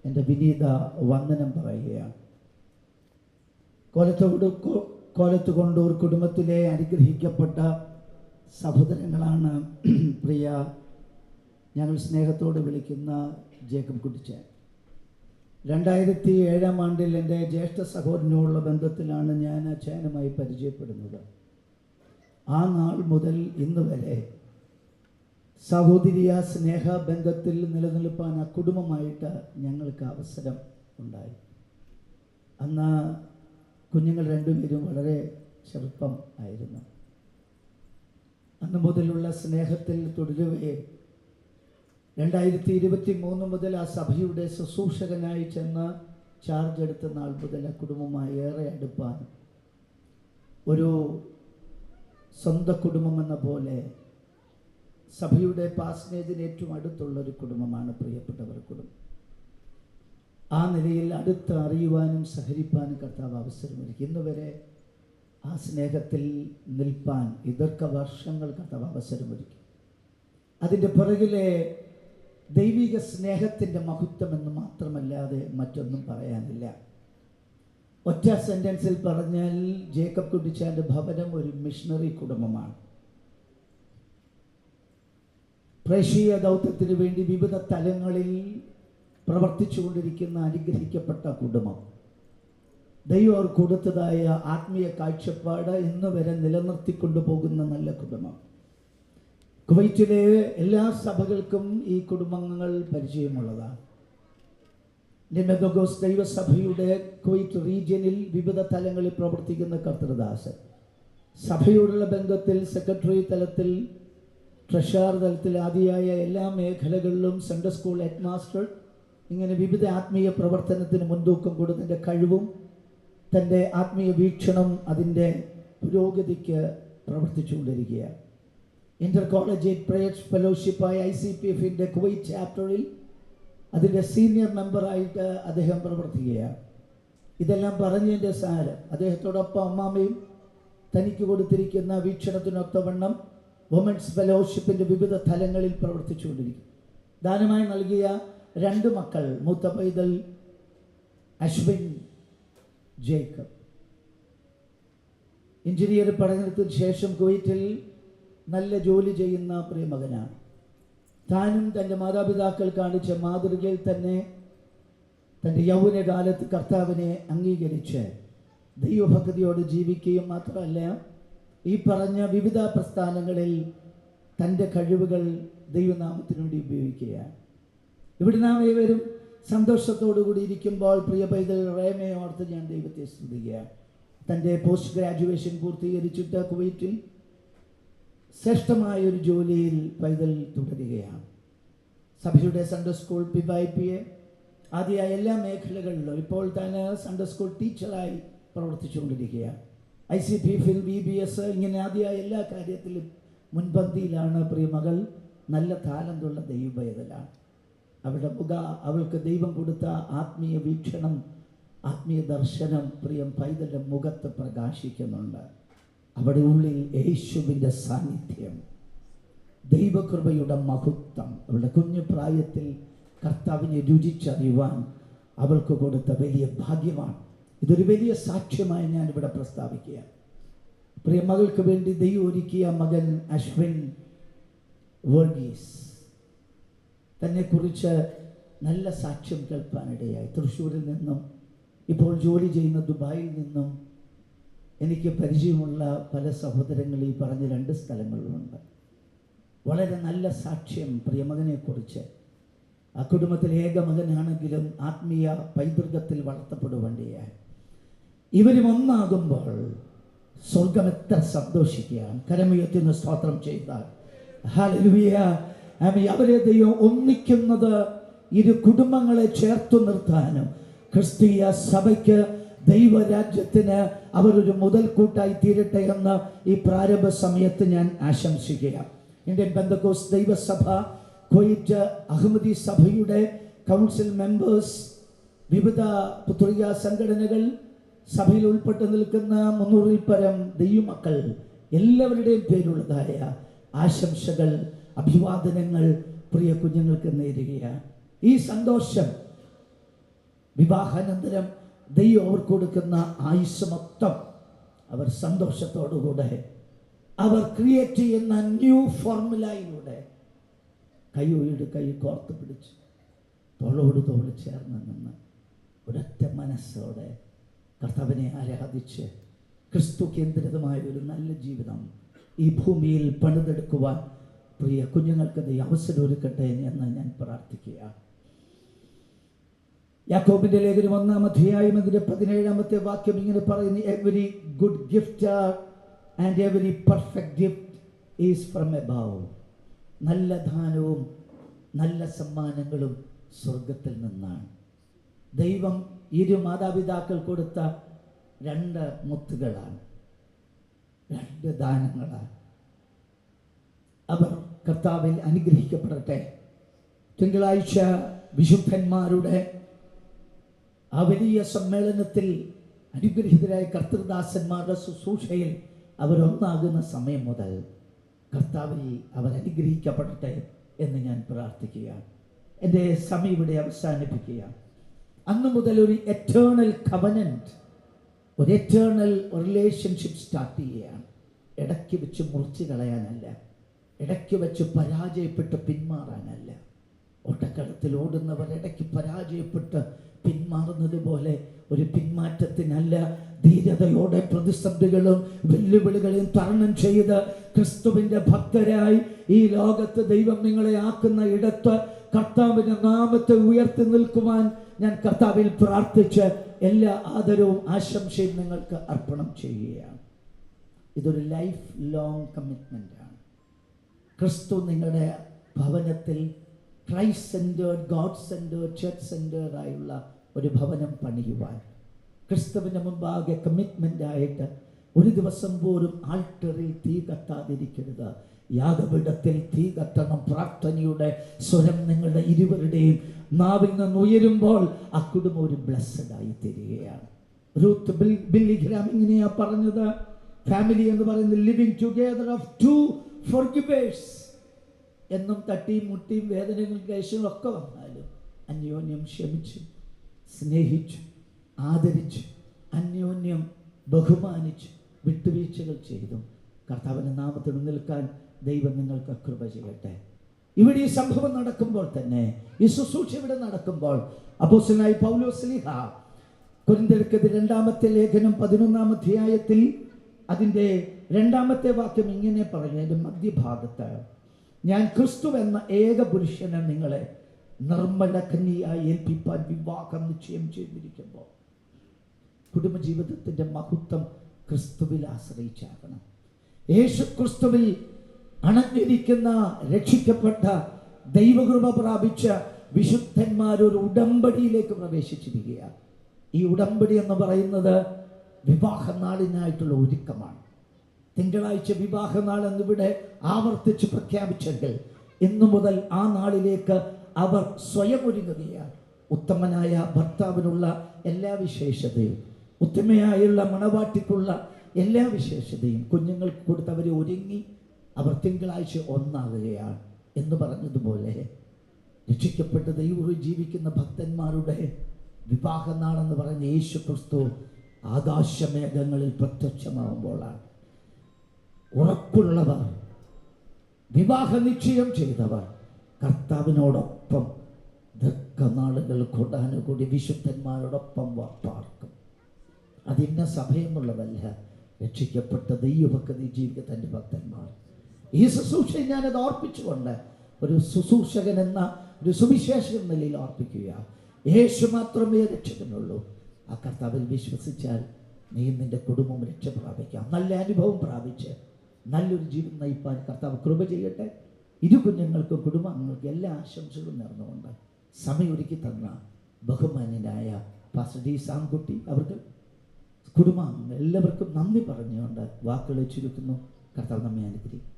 എൻ്റെ വിനീത വന്ദനം പറയുകയാണ്. കോലത്ത് കൊണ്ടൂർ കുടുംബത്തിലെ അനുഗ്രഹിക്കപ്പെട്ട സഹോദരങ്ങളാണ് പ്രിയ ഞങ്ങൾ സ്നേഹത്തോട് വിളിക്കുന്ന ജേക്കബ് കുട്ടിച്ചാൻ. 2007 ആണ്ടിൽ എൻ്റെ ജ്യേഷ്ഠ സഹോദരനോടുള്ള ബന്ധത്തിലാണ് ഞാൻ അച്ഛനുമായി പരിചയപ്പെടുന്നത്. ആ നാൾ മുതൽ ഇന്ന് വരെ സഹോദരിയ സ്നേഹബന്ധത്തിൽ നിലനിൽപ്പാൻ ആ കുടുംബമായിട്ട് ഞങ്ങൾക്ക് അവസരം ഉണ്ടായി. അന്ന് കുഞ്ഞുങ്ങൾ 2 പേരും വളരെ ചെറുപ്പം ആയിരുന്നു. അന്ന് മുതലുള്ള സ്നേഹത്തിൽ തുടരുകയെ 2023 മുതൽ ആ സഭയുടെ ശുശ്രൂഷകനായി ചെന്ന് ചാർജ് എടുത്ത നാൾ മുതൽ ആ കുടുംബമായി ഏറെ അടുപ്പാൻ, ഒരു സ്വന്തം കുടുംബമെന്ന പോലെ സഭയുടെ പാസ്നേജിന് ഏറ്റവും അടുത്തുള്ളൊരു കുടുംബമാണ് പ്രിയപ്പെട്ടവർ കുടുംബം. ആ നിലയിൽ അടുത്ത് അറിയുവാനും സഹരിപ്പാനും കർത്താവ് അവസരമൊരുക്കി. ഇന്ന് വരെ ആ സ്നേഹത്തിൽ നിൽപ്പാൻ ദീർഘവർഷങ്ങൾ കർത്താവ് അവസരമൊരുക്കി. അതിൻ്റെ പിറകിലെ ദൈവിക സ്നേഹത്തിൻ്റെ മഹത്വമെന്ന് മാത്രമല്ലാതെ മറ്റൊന്നും പറയാനില്ല. ഒറ്റ സെൻറ്റൻസിൽ പറഞ്ഞാൽ ജേക്കബ് കുട്ടിച്ചാൻ്റെ ഭവനം ഒരു മിഷണറി കുടുംബമാണ്. പ്രേക്ഷിക ദൗത്യത്തിന് വേണ്ടി വിവിധ തലങ്ങളിൽ പ്രവർത്തിച്ചുകൊണ്ടിരിക്കുന്ന അനുഗ്രഹിക്കപ്പെട്ട കുടുംബം. ദൈവം അവർ കൊടുത്തതായ ആത്മീയ കാഴ്ചപ്പാട് ഇന്ന് വരെ നിലനിർത്തിക്കൊണ്ടു പോകുന്ന നല്ല കുടുംബം. കുവൈറ്റിലെ എല്ലാ സഭകൾക്കും ഈ കുടുംബങ്ങൾ പരിചയമുള്ളതാണ്. നെമഗോസ് ദൈവസഭയുടെ കുവൈറ്റ് റീജിയനിൽ വിവിധ തലങ്ങളിൽ പ്രവർത്തിക്കുന്ന കർത്തൃദാസൻ, സഭയോടുള്ള ബന്ധത്തിൽ സെക്രട്ടറി തലത്തിൽ, ട്രഷറർ തലത്തിൽ ആദിയായ എല്ലാ മേഖലകളിലും സൺഡേ സ്കൂൾ ഹെഡ് മാസ്റ്റർ, ഇങ്ങനെ വിവിധ ആത്മീയ പ്രവർത്തനത്തിന് മുൻതൂക്കം കൊടുത്തതിൻ്റെ കഴിവും തൻ്റെ ആത്മീയ വീക്ഷണം അതിൻ്റെ പുരോഗതിക്ക് പ്രവർത്തിച്ചുകൊണ്ടിരിക്കുകയാണ്. ഇന്റർ കോളേജിയറ്റ് പ്രേയേഴ്സ് ഫെലോഷിപ്പായ ICPFൻ്റെ കുവൈറ്റ് ചാപ്റ്ററിൽ അതിൻ്റെ സീനിയർ മെമ്പറായിട്ട് അദ്ദേഹം പ്രവർത്തിക്കുകയാണ്. ഇതെല്ലാം പറഞ്ഞതിൻ്റെ സാരം, അദ്ദേഹത്തോടൊപ്പം അമ്മാമയും തനിക്ക് കൊടുത്തിരിക്കുന്ന വീക്ഷണത്തിനൊത്തവണ്ണം വുമൻസ് ഫെലോഷിപ്പിൻ്റെ വിവിധ തലങ്ങളിൽ പ്രവർത്തിച്ചുകൊണ്ടിരിക്കും. ദാനമായി നൽകിയ 2 മക്കൾ, മൂത്ത പൈതൽ അശ്വിൻ ജേക്കബ്, എഞ്ചിനീയർ പഠനത്തിന് ശേഷം കുവൈറ്റിൽ നല്ല ജോലി ചെയ്യുന്ന പ്രിയമകനാണ്. താനും തൻ്റെ മാതാപിതാക്കൾ കാണിച്ച മാതൃകയിൽ തന്നെ തൻ്റെ യൗവനകാലത്ത് കർത്താവിനെ അംഗീകരിച്ച് ദൈവഭക്തിയോട് ജീവിക്കുകയും മാത്രമല്ല, ഈ പറഞ്ഞ വിവിധ പ്രസ്ഥാനങ്ങളിൽ തൻ്റെ കഴിവുകൾ ദൈവനാമത്തിനു വേണ്ടി ഉപയോഗിക്കുകയാണ്. ഇവിടെ നാം ഏവരും സന്തോഷത്തോടു കൂടി ഇരിക്കുമ്പോൾ പ്രിയ പൈതൽ റേമയെ ഓർത്ത് ഞാൻ ദൈവത്തെ സ്തുതിക്കുകയാണ്. തൻ്റെ പോസ്റ്റ് ഗ്രാജുവേഷൻ പൂർത്തീകരിച്ചിട്ട് കുവൈറ്റിൽ ശ്രേഷ്ഠമായൊരു ജോലിയിൽ പൈതൽ തുടരുകയാണ്. സഭയുടെ സൺഡേ സ്കൂൾ PYPA ആദ്യമായ എല്ലാ മേഖലകളിലും ഇപ്പോൾ തന്നെ സൺഡേ സ്കൂൾ ടീച്ചറായി പ്രവർത്തിച്ചുകൊണ്ടിരിക്കുകയാണ്. ICPFിൽ VBS ഇങ്ങനെ ആദ്യമായ എല്ലാ കാര്യത്തിലും മുൻപന്തിയിലാണ് പ്രിയമകൾ. നല്ല താലന്തുള്ള ദൈവപൈതലാണ്. അവൾക്ക് ദൈവം കൊടുത്ത ആത്മീയ വീക്ഷണം, ആത്മീയ ദർശനം പ്രിയം പൈതലിൻ്റെ മുഖത്ത് പ്രകാശിക്കുന്നുണ്ട്. അവിടെ ഉള്ളിൽ യേശുവിൻ്റെ സാന്നിധ്യം, ദൈവകൃപയുടെ മഹത്വം, അവളുടെ കുഞ്ഞു പ്രായത്തിൽ കർത്താവിനെ രുചിച്ചറിയുവാൻ അവൾക്ക് കൊടുത്ത വലിയ ഭാഗ്യമാണ്. ഇതൊരു വലിയ സാക്ഷ്യമായി ഞാനിവിടെ പ്രസ്താവിക്കുക. പ്രിയ മകൾക്ക് വേണ്ടി ദൈവം ഒരുക്കിയ മകൻ അശ്വിൻ വർഗീസ് തന്നെക്കുറിച്ച് നല്ല സാക്ഷ്യം കേൾപ്പാനിടയായി. തൃശ്ശൂരിൽ നിന്നും ഇപ്പോൾ ജോലി ചെയ്യുന്ന ദുബായിൽ നിന്നും എനിക്ക് പരിചയമുള്ള പല സഹോദരങ്ങൾ ഈ പറഞ്ഞ 2 സ്ഥലങ്ങളിലുണ്ട്. വളരെ നല്ല സാക്ഷ്യം പ്രിയമകനെക്കുറിച്ച്. ആ കുടുംബത്തിലെ ഏക മകനാണെങ്കിലും ആത്മീയ പൈതൃകത്തിൽ വളർത്തപ്പെടുവേണ്ടിയായി. ഇവരും ഒന്നാകുമ്പോൾ സ്വർഗം എത്ര സന്തോഷിക്കുകയാണ്. കരമുയർത്തുന്ന സ്തോത്രം ചെയ്താൽ ഹല്ലേലൂയ. അവരെ ദൈവം ഒന്നിക്കുന്നത് 2 കുടുംബങ്ങളെ ചേർത്തു നിർത്താനും ക്രിസ്തീയ സഭയ്ക്ക് ദൈവരാജ്യത്തിന് അവരൊരു മുതൽക്കൂട്ടായി തീരട്ടെ എന്ന് ഈ പ്രാരംഭ സമയത്ത് ഞാൻ ആശംസിക്കുക. ഇന്ത്യൻ പെന്തക്കോസ്റ്റ് ദൈവസഭ, കുവൈറ്റ് അഹമ്മദി സഭയുടെ കൗൺസിൽ മെമ്പേഴ്സ്, വിവിധ പുത്രിക സംഘടനകൾ, സഭയിൽ ഉൾപ്പെട്ട് നിൽക്കുന്ന 300-ൽ പരം ദൈവമക്കൾ എല്ലാവരുടെയും പേരുള്ളതായ ആശംസകൾ, അഭിവാദനങ്ങൾ പ്രിയ കുഞ്ഞുങ്ങൾക്ക് നേരുകയാണ്. ഈ സന്തോഷം വിവാഹാനന്തരം ദൈവം അവർക്ക് കൊടുക്കുന്ന ആയുസ് മൊത്തം അവർ സന്തോഷത്തോടുകൂടെ അവർ ക്രിയേറ്റ് ചെയ്യുന്ന ന്യൂ ഫോർമുലയിലൂടെ കൈയോട് കൈ കോർത്ത് പിടിച്ച് തോളോട് തോൾ ചേർന്ന് നിന്ന് ഒരൊറ്റ മനസ്സോടെ കർത്താവിനെ ആരാധിച്ച് ക്രിസ്തു കേന്ദ്രിതമായ ഒരു നല്ല ജീവിതം ഈ ഭൂമിയിൽ പണിതെടുക്കുവാൻ പ്രിയ കുഞ്ഞുങ്ങൾക്ക് അവസരം ഒരുക്കട്ടെ എന്ന് ഞാൻ പ്രാർത്ഥിക്കുക. യാക്കോബിന്റെ ലേഖനം 1-ാം അധ്യായം അതിന്റെ 17-ാമത്തെ വാക്യം ഇങ്ങനെ പറയുന്നു: every good gift and every perfect gift is from above. നല്ല ദാനവും നല്ല സമ്മാനങ്ങളും സ്വർഗത്തിൽ നിന്നാണ്. ദൈവം 2 മാതാപിതാക്കൾ കൊടുത്ത 2 മുത്തുകളാണ്, 2 ദാനങ്ങളാണ്. അവർ കർത്താവിൽ അനുഗ്രഹിക്കപ്പെടട്ടെ. തിങ്കളാഴ്ച വിശുദ്ധന്മാരുടെ ആ വലിയ സമ്മേളനത്തിൽ അനുഗ്രഹീതരായ കർത്തൃദാസന്മാരുടെ ശുശ്രൂഷയിൽ അവരൊന്നാകുന്ന സമയം മുതൽ കർത്താവിൽ അവർ അനുഗ്രഹിക്കപ്പെടട്ടെ എന്ന് ഞാൻ പ്രാർത്ഥിക്കുകയാണ്. എൻ്റെ സമയം ഇവിടെ അവസാനിപ്പിക്കുകയാണ്. അന്ന് മുതൽ ഒരു എറ്റേണൽ കവനന്റ്, ഒരു എറ്റേണൽ റിലേഷൻഷിപ്പ് സ്റ്റാർട്ട് ചെയ്യുകയാണ്. ഇടയ്ക്ക് വെച്ച് മുറിച്ച് കളയാനല്ല, ഇടയ്ക്ക് വെച്ച് പരാജയപ്പെട്ട് പിന്മാറാനല്ല. ഓട്ടക്കളത്തിൽ ഓടുന്നവർ ഇടയ്ക്ക് പരാജയപ്പെട്ട് പിന്മാറുന്നത് പോലെ ഒരു പിന്മാറ്റത്തിനല്ല, ധീരതയോടെ പ്രതിസന്ധികളും വെല്ലുവിളികളെയും തരണം ചെയ്ത് ക്രിസ്തുവിൻ്റെ ഭക്തരായി ഈ ലോകത്ത് ദൈവം നിങ്ങളെ ആക്കുന്ന ഇടത്ത് കർത്താവിൻ്റെ നാമത്തെ ഉയർത്തി നിൽക്കുവാൻ ഞാൻ കർത്താവിൽ പ്രാർത്ഥിച്ച് എല്ലാ ആദരവും ആശംസയും നിങ്ങൾക്ക് അർപ്പണം ചെയ്യുകയാണ്. ഇതൊരു ലൈഫ് ലോങ് കമ്മിറ്റ്മെൻ്റാണ്. ക്രിസ്തു നിങ്ങളുടെ ഭവനത്തിൽ Christ centred, God centred, church centred ആയുള്ള ഒരു ഭവനം പണിയുവാൻ ക്രിസ്തുവിന് മുമ്പാകെ കമ്മിറ്റ്മെൻ്റായിട്ട് ഒരു ദിവസം പോലും ആൾട്ടറിൽ തീ കത്താതിരിക്കരുത്. യാഗപീഠത്തിൽ തീ കത്തണം. പ്രാർത്ഥനയുടെ സ്വരം നിങ്ങളുടെ ഇരുവരുടെയും നാവിൽ നിന്ന് ഉയരുമ്പോൾ ആ കുടുംബം ഒരു ബ്ലെസ്സഡ് ആയി തീരുകയാണ്. റൂത്ത് ബില്ലിഗ്രാം ഇങ്ങനെയാ പറഞ്ഞത്, ഫാമിലി എന്ന് പറയുന്നത് ലിവിങ് ടുഗെദർ ഓഫ് ടു ഫോർഗിവേഴ്സ്. എന്നും തട്ടിയും മുട്ടിയും വേദനകളും ക്ലേശങ്ങളും ഒക്കെ വന്നാലും അന്യോന്യം ക്ഷമിച്ചു, സ്നേഹിച്ചു, ആദരിച്ചു, അന്യോന്യം ബഹുമാനിച്ചു, വിട്ടുവീഴ്ചകൾ ചെയ്തു കർത്താവിൻ്റെ നാമത്തിൽ നിൽക്കാൻ ദൈവം നിങ്ങൾക്ക് കൃപ ചെയ്യട്ടെ. ഇവിടെ ഈ സംഭവം നടക്കുമ്പോൾ തന്നെ, ഈ ശുശ്രൂഷ ഇവിടെ നടക്കുമ്പോൾ അപ്പോസ്തലനായ പൗലോസ് ശ്ലീഹ കൊരിന്ത്യർക്കെതിരെ 2-ാമത്തെ ലേഖനം 11-ാം അധ്യായത്തിൽ അതിൻ്റെ 2-ാമത്തെ വാക്യം ഇങ്ങനെ പറഞ്ഞു. അതിൻ്റെ മധ്യഭാഗത്ത്, ഞാൻ ക്രിസ്തു എന്ന ഏക പുരുഷനെ നിങ്ങളെ നിർമ്മല കന്യയായി ഏൽപ്പിപ്പാൻ വിവാഹം നിശ്ചയം ചെയ്തിരിക്കുമ്പോൾ, കുടുംബജീവിതത്തിൻ്റെ മഹത്വം ക്രിസ്തുവിൽ ആശ്രയിച്ചാകണം. യേശു ക്രിസ്തുവിൽ അണഞ്ഞിരിക്കുന്ന രക്ഷിക്കപ്പെട്ട ദൈവകൃപ പ്രാപിച്ച വിശുദ്ധന്മാരൊരു ഉടമ്പടിയിലേക്ക് പ്രവേശിച്ചിരിക്കുകയാണ്. ഈ ഉടമ്പടി എന്ന് പറയുന്നത് വിവാഹനാളിനായിട്ടുള്ള ഒരുക്കമാണ്. തിങ്കളാഴ്ച വിവാഹനാൾ എന്നിവിടെ ആവർത്തിച്ച് പ്രഖ്യാപിച്ചെങ്കിൽ ഇന്നു മുതൽ ആ നാളിലേക്ക് അവർ സ്വയം ഒരുങ്ങുകയാണ്. ഉത്തമനായ ഭർത്താവിനുള്ള എല്ലാ വിശേഷതയും, ഉത്തമയായുള്ള മണവാട്ടിക്കുള്ള എല്ലാ വിശേഷതയും കുഞ്ഞുങ്ങൾക്ക് കൊടുത്ത് അവർ ഒരുങ്ങി അവർ തിങ്കളാഴ്ച ഒന്നാകുകയാണ്. എന്ന് പറഞ്ഞതുപോലെ രക്ഷിക്കപ്പെട്ട ദൈവം ജീവിക്കുന്ന ഭക്തന്മാരുടെ വിവാഹനാളെന്ന് പറഞ്ഞ യേശു ക്രിസ്തു ആകാശമേഘങ്ങളിൽ പ്രത്യക്ഷമാവുമ്പോഴാണ്. ഉറപ്പുള്ളവർ, വിവാഹ നിശ്ചയം ചെയ്തവർ കർത്താവിനോടൊപ്പം ദീർഘനാളുകൾ കൊടാനുകൂടി വിശുദ്ധന്മാരോടൊപ്പം പാർക്കും. അതിന്ന സഭയെന്നുള്ളതല്ല, രക്ഷിക്കപ്പെട്ട ദൈവഭക്തി ജീവിക്കുന്ന തൻ്റെ ഭക്തന്മാർ. ഈ ശുശ്രൂഷയെ ഞാനത് ഓർപ്പിച്ചുകൊണ്ട് ഒരു ശുശ്രൂഷകൻ എന്ന ഒരു സുവിശേഷകൻ നിലയിൽ ഓർപ്പിക്കുക. യേശു മാത്രമേ രക്ഷകനുള്ളൂ. ആ കർത്താവിൽ വിശ്വസിച്ചാൽ നീ നിന്റെ കുടുംബം രക്ഷ പ്രാപിക്കാം. നല്ല അനുഭവം പ്രാപിച്ച് നല്ലൊരു ജീവിതം നയിപ്പാൻ കർത്താവ് കൃപ ചെയ്യട്ടെ. ഇരു കുഞ്ഞുങ്ങൾക്കും കുടുംബാംഗങ്ങൾക്കും എല്ലാ ആശംസകളും നേർന്നുകൊണ്ട് സമയമൊരുക്കി തന്ന ബഹുമാന്യനായ പാസ്റ്റർ ഡി സാംകുട്ടി അവർക്ക് കുടുംബാംഗങ്ങൾ എല്ലാവർക്കും നന്ദി പറഞ്ഞുകൊണ്ട് വാക്കുകൾ ചുരുക്കുന്നു. കർത്താവ് നമ്മെ അനുഗ്രഹിക്കും.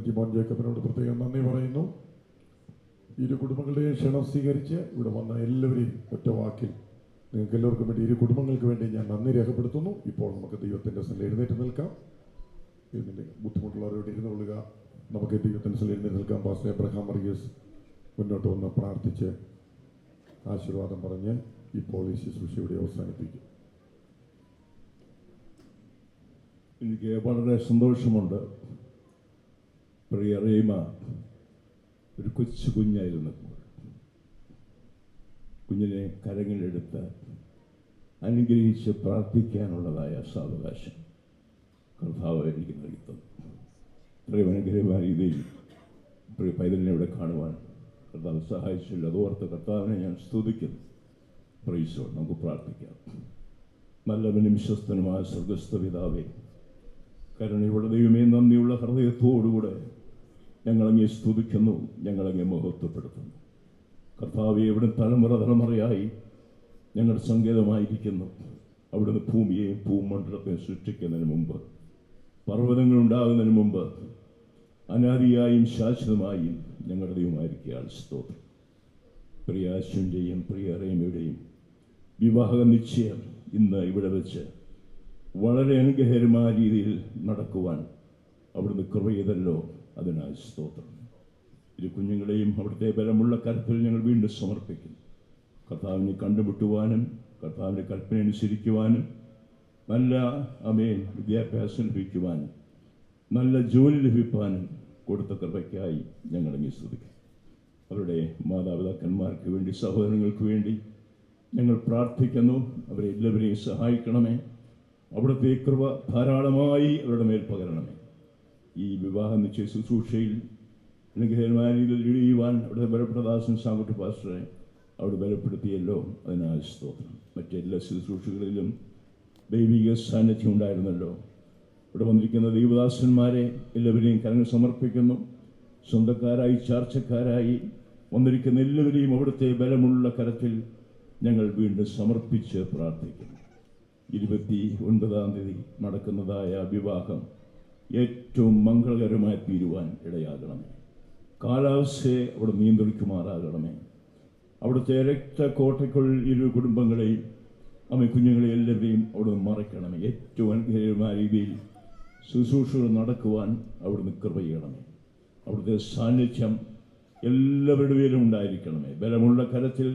ജിമോൻ ജേക്കബിനോട് പ്രത്യേകം നന്ദി പറയുന്നു. ഇരു കുടുംബങ്ങളുടെയും ക്ഷണം സ്വീകരിച്ച് ഇവിടെ വന്ന എല്ലാവരെയും ഒറ്റ വാക്കിൽ നിങ്ങൾക്ക് എല്ലാവർക്കും വേണ്ടി ഇരു കുടുംബങ്ങൾക്ക് വേണ്ടി ഞാൻ നന്ദി രേഖപ്പെടുത്തുന്നു. ഇപ്പോൾ നമുക്ക് ദൈവത്തിൻ്റെ സ്ഥലം എഴുന്നേറ്റ് നിൽക്കാം. ഇതിൻ്റെ ബുദ്ധിമുട്ടുള്ളവരോട് ഇരുന്ന് കൊള്ളുക. നമുക്ക് ദൈവത്തിൻ്റെ സ്ഥലം എഴുന്നേറ്റ് നിൽക്കാം. പാസ്റ്റർ എബ്രഹാം വർഗീസ് മുന്നോട്ട് വന്ന് പ്രാർത്ഥിച്ച് ആശീർവാദം പറഞ്ഞ് ഇപ്പോൾ ഈ ശുശ്രൂഷ ഇവിടെ അവസാനിപ്പിക്കും. എനിക്ക് വളരെ സന്തോഷമുണ്ട്. പ്രിയ റീമ ഒരു കൊച്ചു കുഞ്ഞായിരുന്നപ്പോൾ കുഞ്ഞിനെ കരങ്ങളിലെടുത്ത് അനുഗ്രഹിച്ച് പ്രാർത്ഥിക്കാനുള്ളതായ സാവകാശം കർത്താവ് എനിക്ക് നൽകിത്തന്നു. ഇത്രയും അനുഗ്രഹമായ രീതിയിൽ പ്രിയ പൈതലിനെ ഇവിടെ കാണുവാൻ കർത്താവ് സഹായിച്ചില്ല. അതോർത്ത് കർത്താവിനെ ഞാൻ സ്തുതിക്കുന്നു. പ്രൈസോ, നമുക്ക് പ്രാർത്ഥിക്കാം. നല്ലവനും വിശ്വസ്തനുമായ സ്വർഗസ്ഥ പിതാവേ, കരുണയുള്ള ദൈവമേ, നന്ദിയുള്ള ഹൃദയത്തോടുകൂടെ ഞങ്ങളങ്ങെ സ്തുതിക്കുന്നു, ഞങ്ങളങ്ങെ മഹത്വപ്പെടുത്തുന്നു. കർത്താവെ, എവിടെ തലമുറയായി ഞങ്ങളുടെ സങ്കേതമായിരിക്കുന്നു. അവിടുന്ന് ഭൂമിയെയും ഭൂമണ്ഡലത്തെയും സൃഷ്ടിക്കുന്നതിന് മുമ്പ്, പർവ്വതങ്ങൾ ഉണ്ടാകുന്നതിന് മുമ്പ് അനാദിയായും ശാശ്വതമായും ഞങ്ങളുടെ ദൈവമായിരിക്കുകയാണ്. സ്തോത്രം. പ്രിയ അശ്വിൻ്റെയും പ്രിയ റേമയുടെയും വിവാഹ നിശ്ചയം ഇന്ന് ഇവിടെ വെച്ച് വളരെ അനുഗ്രഹകരമായ രീതിയിൽ നടക്കുവാൻ അവിടുന്ന് കൃപ ചെയ്തല്ലോ. അതിനായി സ്തോത്രം. ഇരു കുഞ്ഞുങ്ങളെയും അവിടുത്തെ ബലമുള്ള കരുത്തിൽ ഞങ്ങൾ വീണ്ടും സമർപ്പിക്കുന്നു. കർത്താവിനെ കണ്ടുമുട്ടുവാനും കർത്താവിൻ്റെ കൽപ്പന അനുസരിക്കുവാനും നല്ല വിദ്യാഭ്യാസം ലഭിക്കുവാനും നല്ല ജോലി ലഭിക്കാനും കൊടുത്ത കൃപയ്ക്കായി ഞങ്ങളങ്ങ് സ്തുതിക്കും. അവരുടെ മാതാപിതാക്കന്മാർക്ക് വേണ്ടി, സഹോദരങ്ങൾക്ക് വേണ്ടി ഞങ്ങൾ പ്രാർത്ഥിക്കുന്നു. അവരെ എല്ലാവരെയും സഹായിക്കണമേ. അവിടുത്തെ കൃപ ധാരാളമായി അവരുടെ മേൽ പകരണമേ. ഈ വിവാഹ നിശ്ചയ ശുശ്രൂഷയിൽ അനുഗ്രഹമായ രീതിയിൽ ഇടിയുവാൻ അവിടുത്തെ ബലപ്പെട്ട ദാസൻ സാങ്കുട്ടി പാസ്റ്ററെ അവിടെ ബലപ്പെടുത്തിയല്ലോ. അതിനായി സ്തോത്രം. മറ്റെല്ലാ ശുശ്രൂഷകളിലും ദൈവിക സാന്നിധ്യം ഉണ്ടായിരുന്നല്ലോ. ഇവിടെ വന്നിരിക്കുന്ന ദൈവദാസന്മാരെ എല്ലാവരെയും കരങ്ങൾ സമർപ്പിക്കുന്നു. സ്വന്തക്കാരായി ചാർച്ചക്കാരായി വന്നിരിക്കുന്ന എല്ലാവരെയും അവിടുത്തെ ബലമുള്ള കരത്തിൽ ഞങ്ങൾ വീണ്ടും സമർപ്പിച്ച് പ്രാർത്ഥിക്കുന്നു. 29-ാം തീയതി നടക്കുന്നതായ വിവാഹം ഏറ്റവും മംഗളകരമായി തീരുവാൻ ഇടയാകണമേ. കാലാവസ്ഥയെ അവിടെ നിയന്ത്രിക്കുമാറാകണമേ. അവിടുത്തെ രക്തക്കോട്ടയ്ക്കുള്ളിൽ ഇരു കുടുംബങ്ങളെയും കുഞ്ഞുങ്ങളെ എല്ലാവരെയും അവിടുന്ന് മറയ്ക്കണമേ. ഏറ്റവും അനുഗ്രഹമായ രീതിയിൽ ശുശ്രൂഷകൾ നടക്കുവാൻ അവിടുന്ന് കൃപ ചെയ്യണമേ. അവിടുത്തെ സാന്നിധ്യം എല്ലാവരുടെ പേരും ഉണ്ടായിരിക്കണമേ. ബലമുള്ള കരത്തിൽ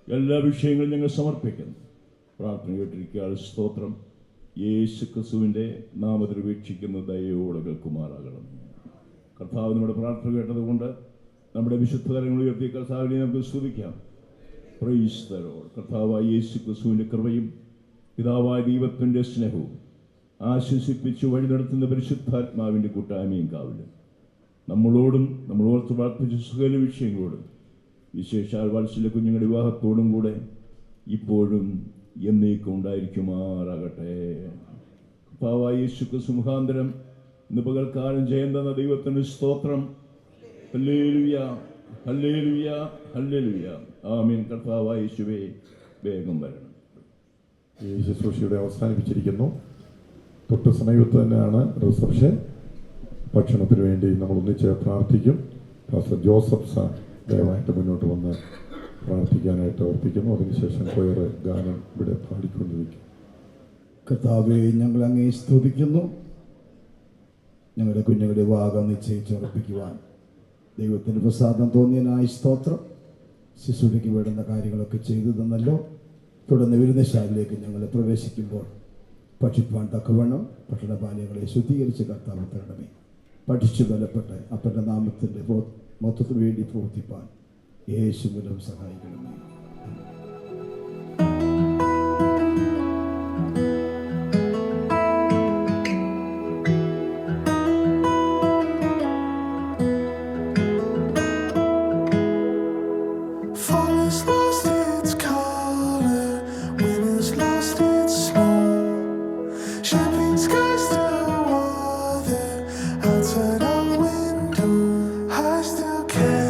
എല്ലാ വിഷയങ്ങളും ഞങ്ങൾ സമർപ്പിക്കുന്നു. പ്രാർത്ഥന കേട്ടിരിക്കുക. സ്തോത്രം. യേശു ക്രിസ്തുവിൻ്റെ നാമത്തിൽ വീക്ഷിക്കുന്ന ദയയോടെ കേൾക്കുമാറാകണം. കർത്താവ് നമ്മുടെ പ്രാർത്ഥന കേട്ടതുകൊണ്ട് നമ്മുടെ വിശുദ്ധ തലങ്ങൾ ഉയർത്തി കർത്താവിനെ നമുക്ക് സ്തുതിക്കാം. Praise the Lord. കർത്താവായ യേശു ക്രിസ്തുവിൻ്റെ കൃപയും പിതാവായ ദൈവത്തിൻ്റെ സ്നേഹവും ആശ്വസിപ്പിച്ച് വഴി നടത്തുന്ന പരിശുദ്ധാത്മാവിൻ്റെ കൂട്ടായ്മയും കാവലും നമ്മളോടും നമ്മൾ ഓർത്ത് പ്രാർത്ഥിച്ച സകല വിഷയങ്ങളോടും വിശേഷാൽ വാത്സല്യ കുഞ്ഞുങ്ങളുടെ വിവാഹത്തോടും കൂടെ ഇപ്പോഴും എന്നേക്കും ഉണ്ടായിരിക്കുമാറാകട്ടെ. കർത്താവായ യേശു ക്രിസ്തു മുഖാന്തരം ഇന്ന് പകൽക്കാലം ജയം തന്ന ദൈവത്തിന് സ്തോത്രം. Hallelujah, hallelujah, hallelujah. ആമീൻ. കർത്താവായ യേശുവേ വേഗം വരണം. ഈ ശുശ്രൂഷയുടെ അവസാനിപ്പിച്ചിരിക്കുന്നു. തൊട്ട് സമീപത്ത് തന്നെയാണ് റിസപ്ഷൻ. ഭക്ഷണത്തിന് വേണ്ടി നമ്മൾ ഒന്നിച്ച് പ്രാർത്ഥിക്കും. പാസ്റ്റർ ജോസഫ് സാർ ദയവായിട്ട് മുന്നോട്ട് വന്ന് പ്രാർത്ഥിക്കാനായിട്ട് ഓർപ്പിക്കുന്നു. അതിനുശേഷം കൊയർ ഗാനം ഇവിടെ പാടിക്കൊണ്ടിരിക്കും. കർത്താവെ, ഞങ്ങൾ അങ്ങേ സ്തുതിക്കുന്നു. ഞങ്ങളുടെ കുഞ്ഞുങ്ങളുടെ വിവാഹം നിശ്ചയിച്ചുറപ്പിക്കുവാൻ ദൈവത്തിന് പ്രസാദം തോന്നിയതിനായി സ്തോത്രം. ശിശുവിലേക്ക് വേണ്ടുന്ന കാര്യങ്ങളൊക്കെ ചെയ്തു തന്നല്ലോ. തുടർന്ന് വിരുന്നശാലയിലേക്ക് ഞങ്ങൾ പ്രവേശിക്കുമ്പോൾ ഭക്ഷിപ്പാൻ തക്കവണ്ണം പട്ടണപാലയങ്ങളെ ശുദ്ധീകരിച്ച് കർത്താവ് തരണമേ. പഠിച്ചു ബലപ്പെട്ട് അപ്പൻ്റെ നാമത്തിൻ്റെ മൊത്തത്തിന് വേണ്ടി പ്രവർത്തിപ്പാൻ യേശു മൂലം സഹായിക്കണമേ. Fall has lost its color, wind has lost its snow. Champagne skies still water outside our window. I still care.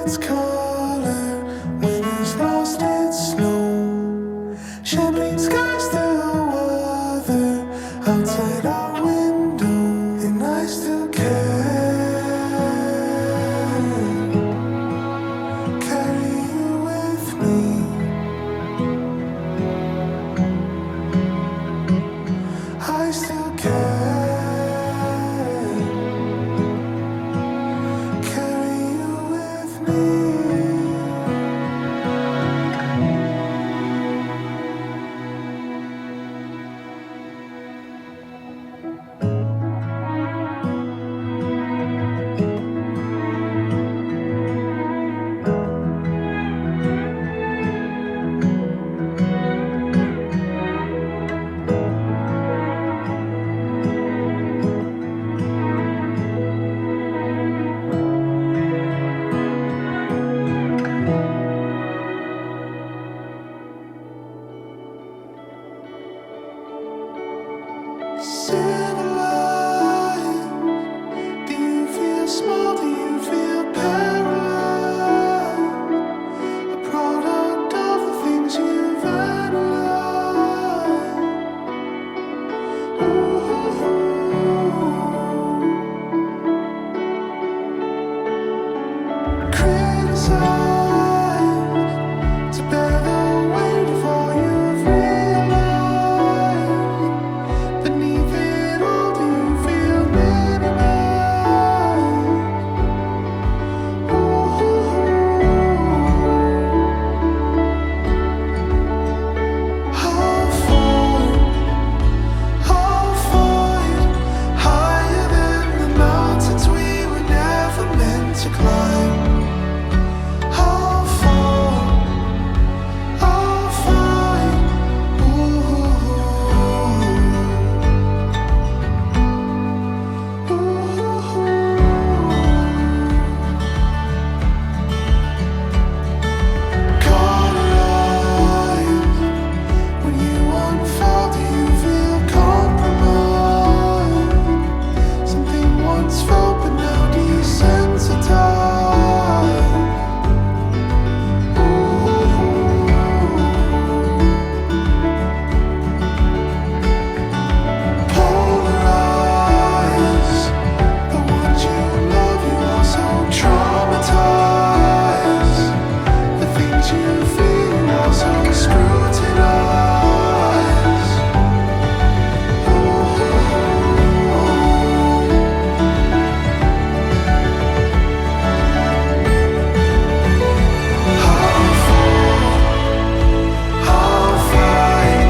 its color when it's lost its snow. Champagne skies still weather outside our window, and I still carry you with me. I still carry you with me. Silver light, do you feel small? Do you feel paralyzed? A product of the things you've analyzed. Criticized to bear the weight of all you've realized. Beneath it all, do you feel minimized? I'll fight higher than the mountains we were never meant to climb. I'll fight. Cauterized when you unfurl, do you feel compromised? Something once felt but now desensitized. Polarized, the ones you love, you also traumatize. The things you feel, you also scrutinize. I'll fight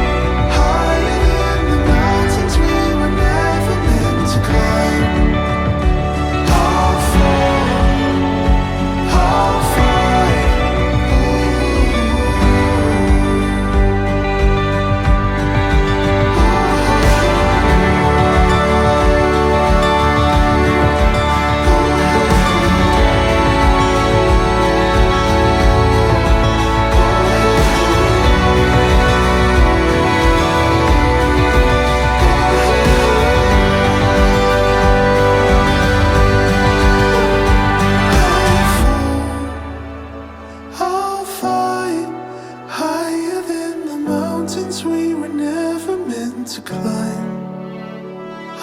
higher than the mountains we were never meant to climb. I'll fight. I'll fight higher than the mountains we were never meant to climb.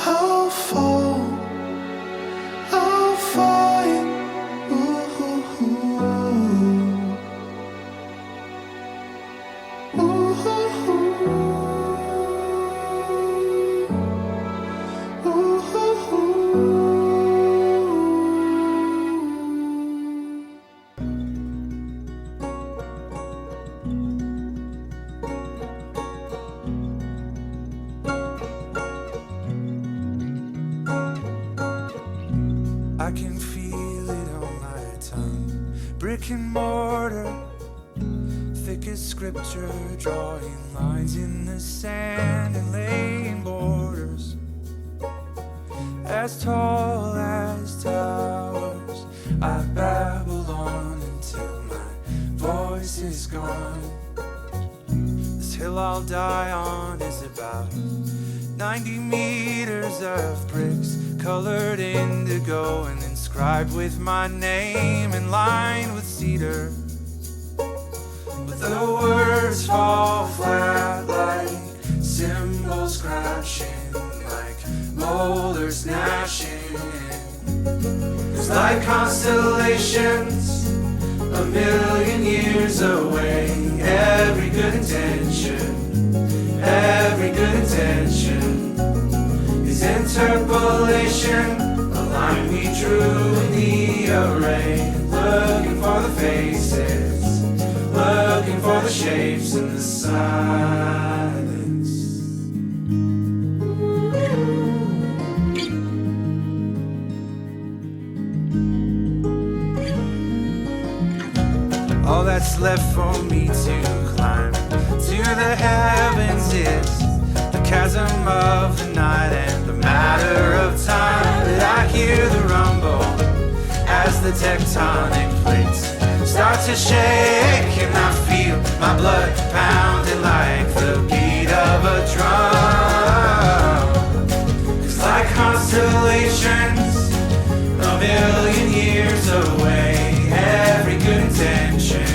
I'll fall. I'll fight. I can feel it on my tongue. Brick and mortar, thick as scripture, drawing lines in the sand and laying borders as tall as towers. I babble on until my voice is gone. This hill I'll die on is about 90 meters of bricks, colored indigo and inscribed with my name and lined with leader. But the words fall flat like cymbals crashing, like boulders gnashing. It's like constellations a million years away. Every good intention is interpolation. A line we drew in the array, looking for the faces, looking for the shapes in the silence. All that's left for me to climb to the heavens is the chasm of the night and the matter of time that I hear the rumble as the tectonic plates start to shake, and I feel my blood pounding like the beat of a drum. It's like constellations a million years away. Every good intention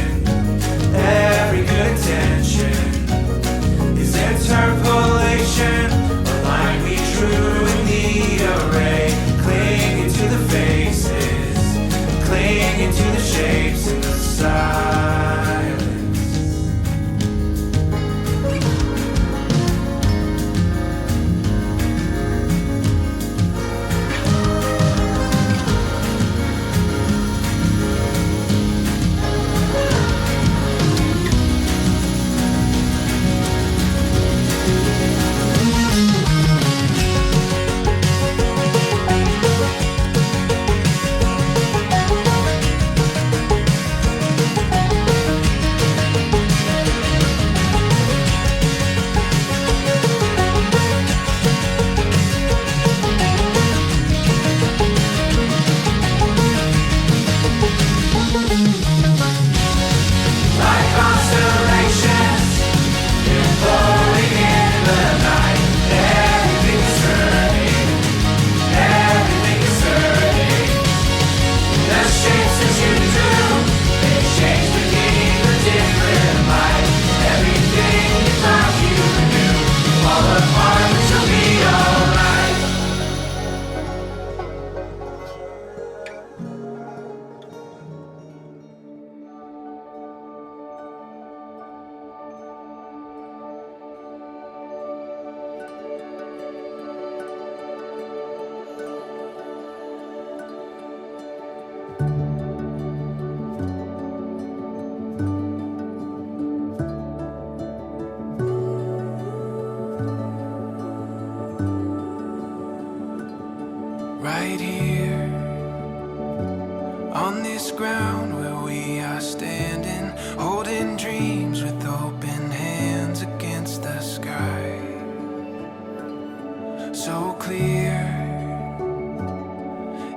is interpolation. A line we drew in the array, clinging to the faces, clinging to the shapes in the silence. Right here, on this ground where we are standing, holding dreams with open hands against the sky. So clear,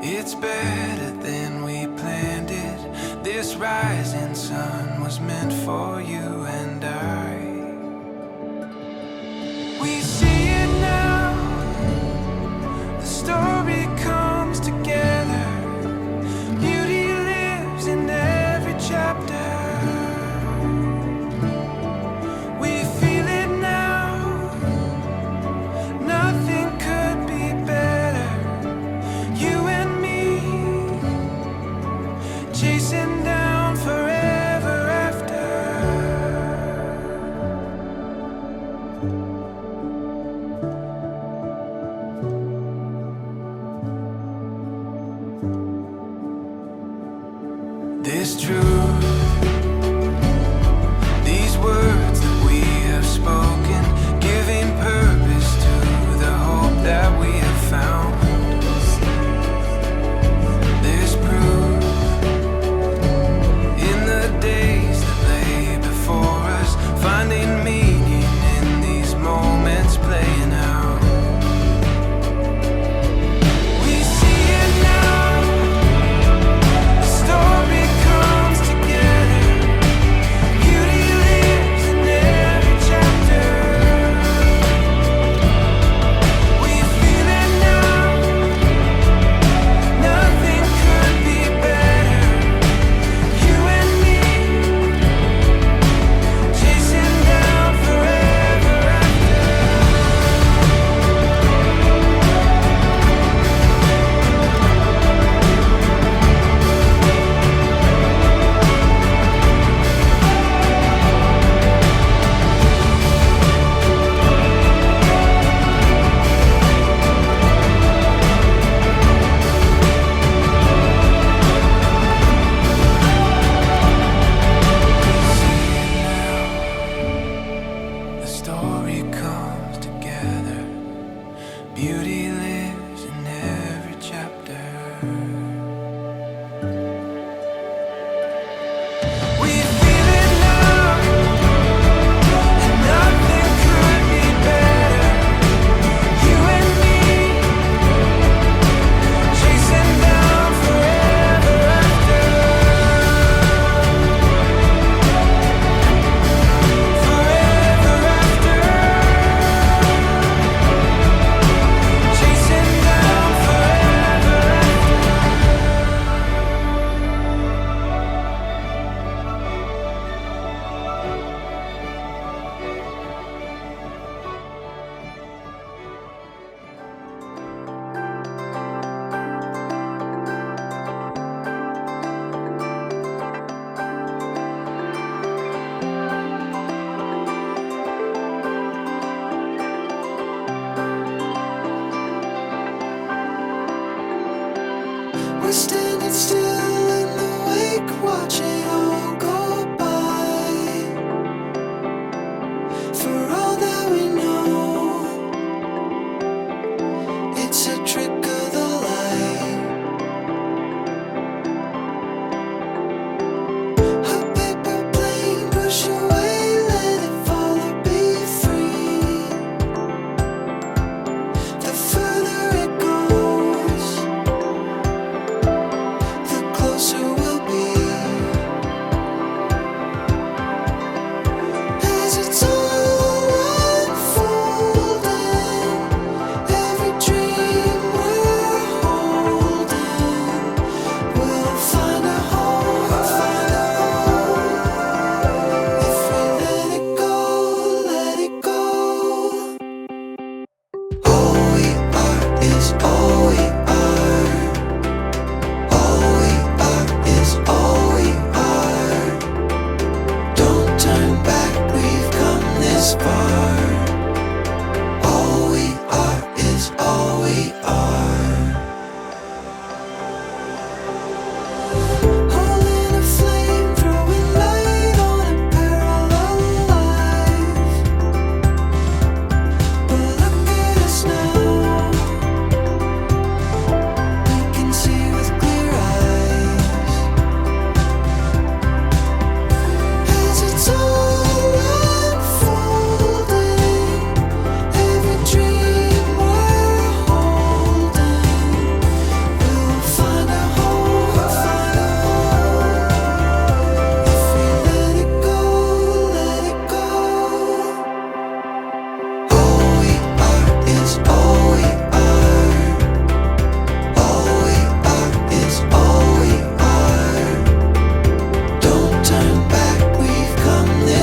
it's better than we planned it. This rising sun was meant for you and I. We see it now, the story comes together. Beauty lives in every chapter. We feel it now, nothing could be better. You and me, chasing down forever after.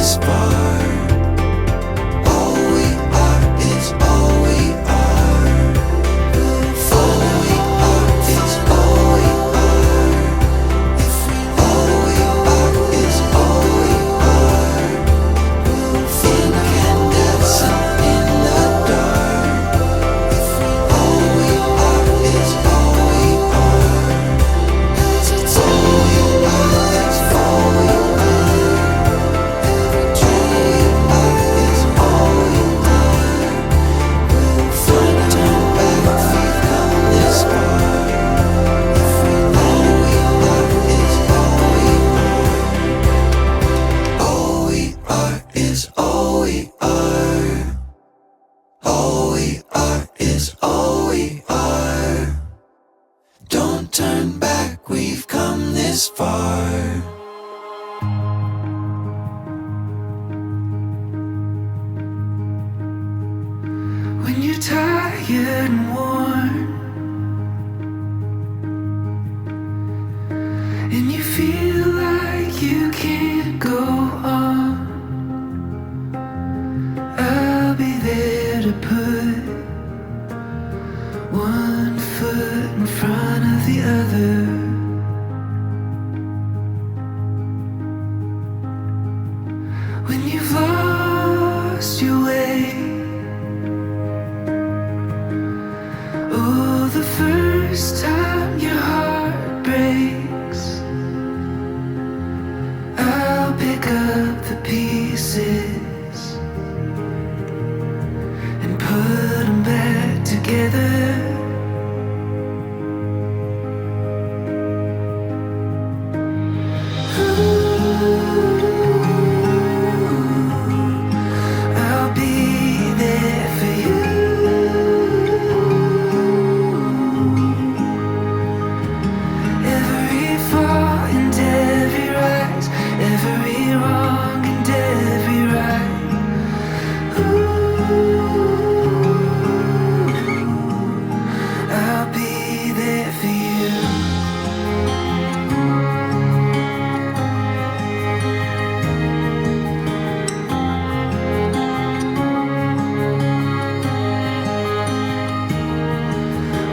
this far. All we are is all we are. All we are is all we are. All we are is all we are. Incandescent in the dark. All we are is all we are. It's all we are, it's all we are. Every dream we are is all we are. We'll find turn back if we've come this far. All we are is all we are. All we are is all we are. All we are is all we are. Don't turn back, we've come this far. When you're tired and worn, and you feel like you can't go on, I'll be there to put one foot in front of the other. When you've lost your way, oh, the first time your heart breaks, I'll pick up the pieces and put them back together. I'll be there for you. Every fall and every rise, every wrong and every right. I'll be there for you.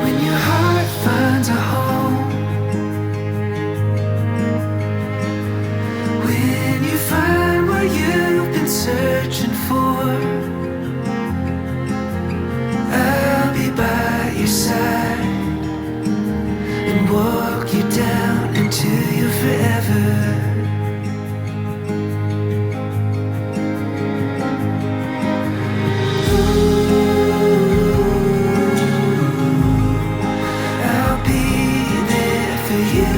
When your heart finds a home, when you find what you've been searching for, I'll be by your side and walk you down into your forever. I'll be there for you.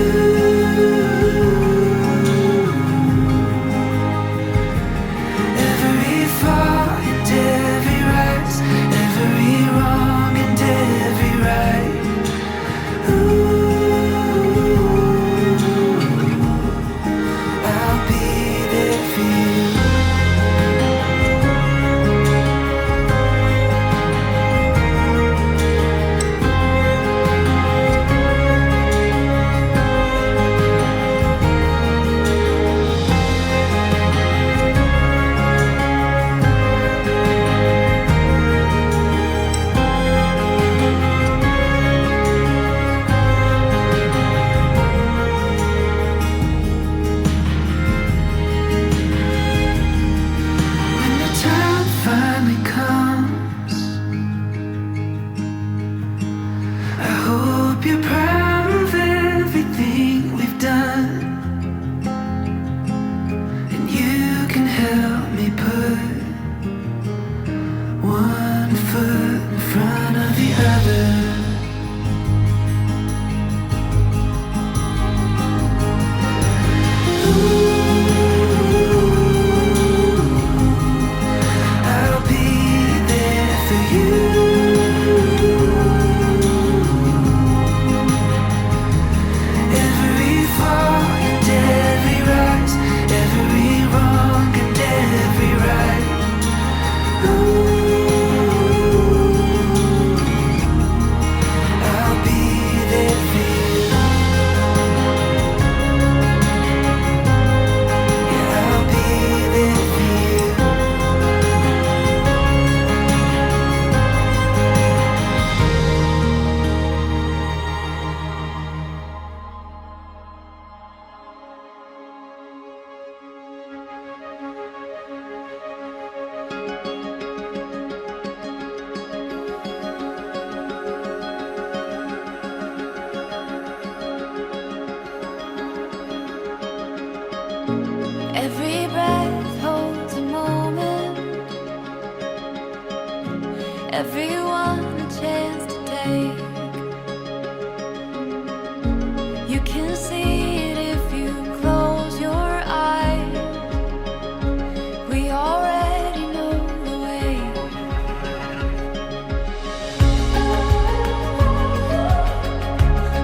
Every fall and every rise, every wrong and every right. I'll be there for you. When the time finally comes, I hope you're proud of everything we've done, and you can help me put one foot in front of the other. I'll be there for you. Every fall and every rise, every wrong and every right. Every breath holds a moment, everyone a chance to take. You can see it if you close your eyes. We already know the way.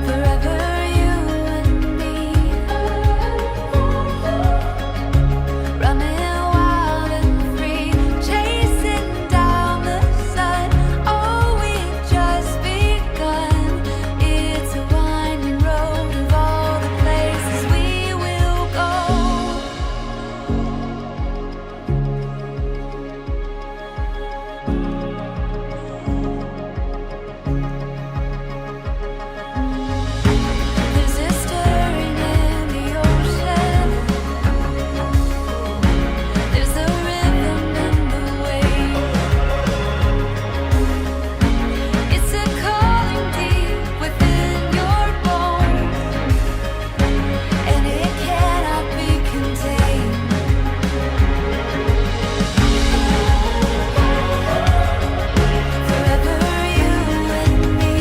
Forever you and me, running wild and free, chasing down the sun. Oh, we've just begun. It's a winding road of all the places we will go. There's a stirring in the ocean. There's a rhythm in the waves. It's a calling deep within your bones, and it cannot be contained. Forever you and me,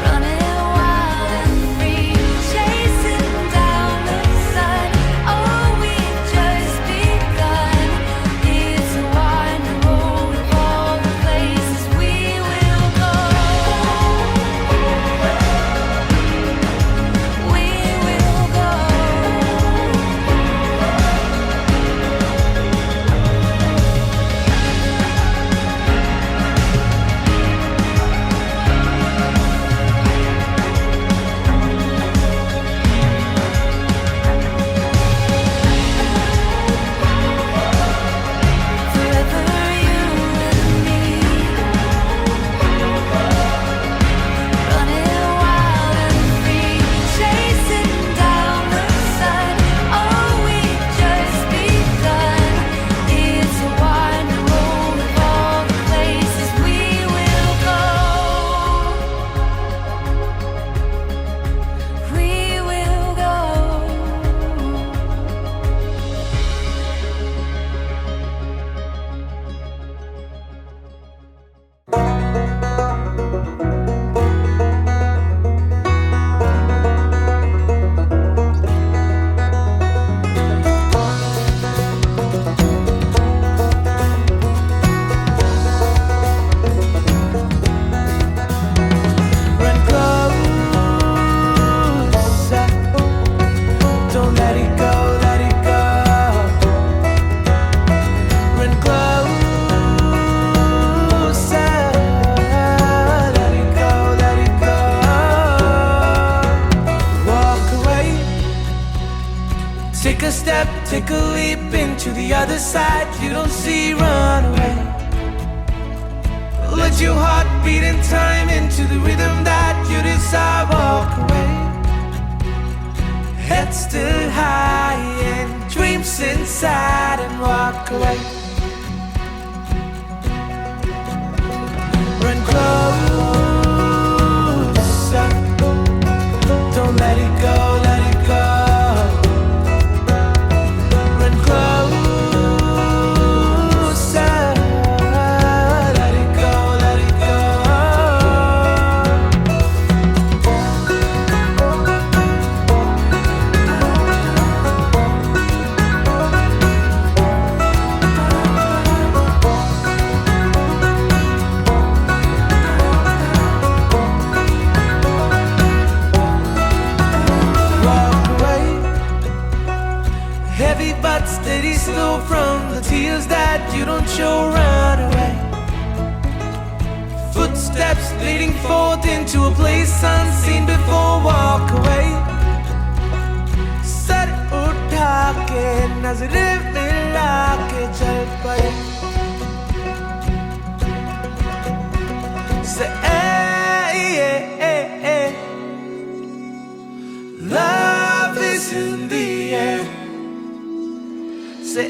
running wild and free, chasing down the sun. Oh, we've just begun. It's a winding road of all the places we will go. We will go. Forever you and me, running wild and free, chasing down the sun. Oh, we've just begun. It's a winding road of all the places we will go. We will go. Run closer, don't let it go, let it go. Run closer, let it go, let it go. Walk away, take a step, take a leap into the other side. You don't see, run away. Let your heart beat in time into the rhythm that you desire. Walk away, head still high and dreams inside, and walk away. Run closer, don't let it go, let it go. Run closer, let it go, let it go. Walk away, heavy but steady, slow from the tears that you don't show. Run away, footsteps leading forth into a place unseen before. Walk away, sar utha ke nazar mila ke chal paye. Say love is in the air. Say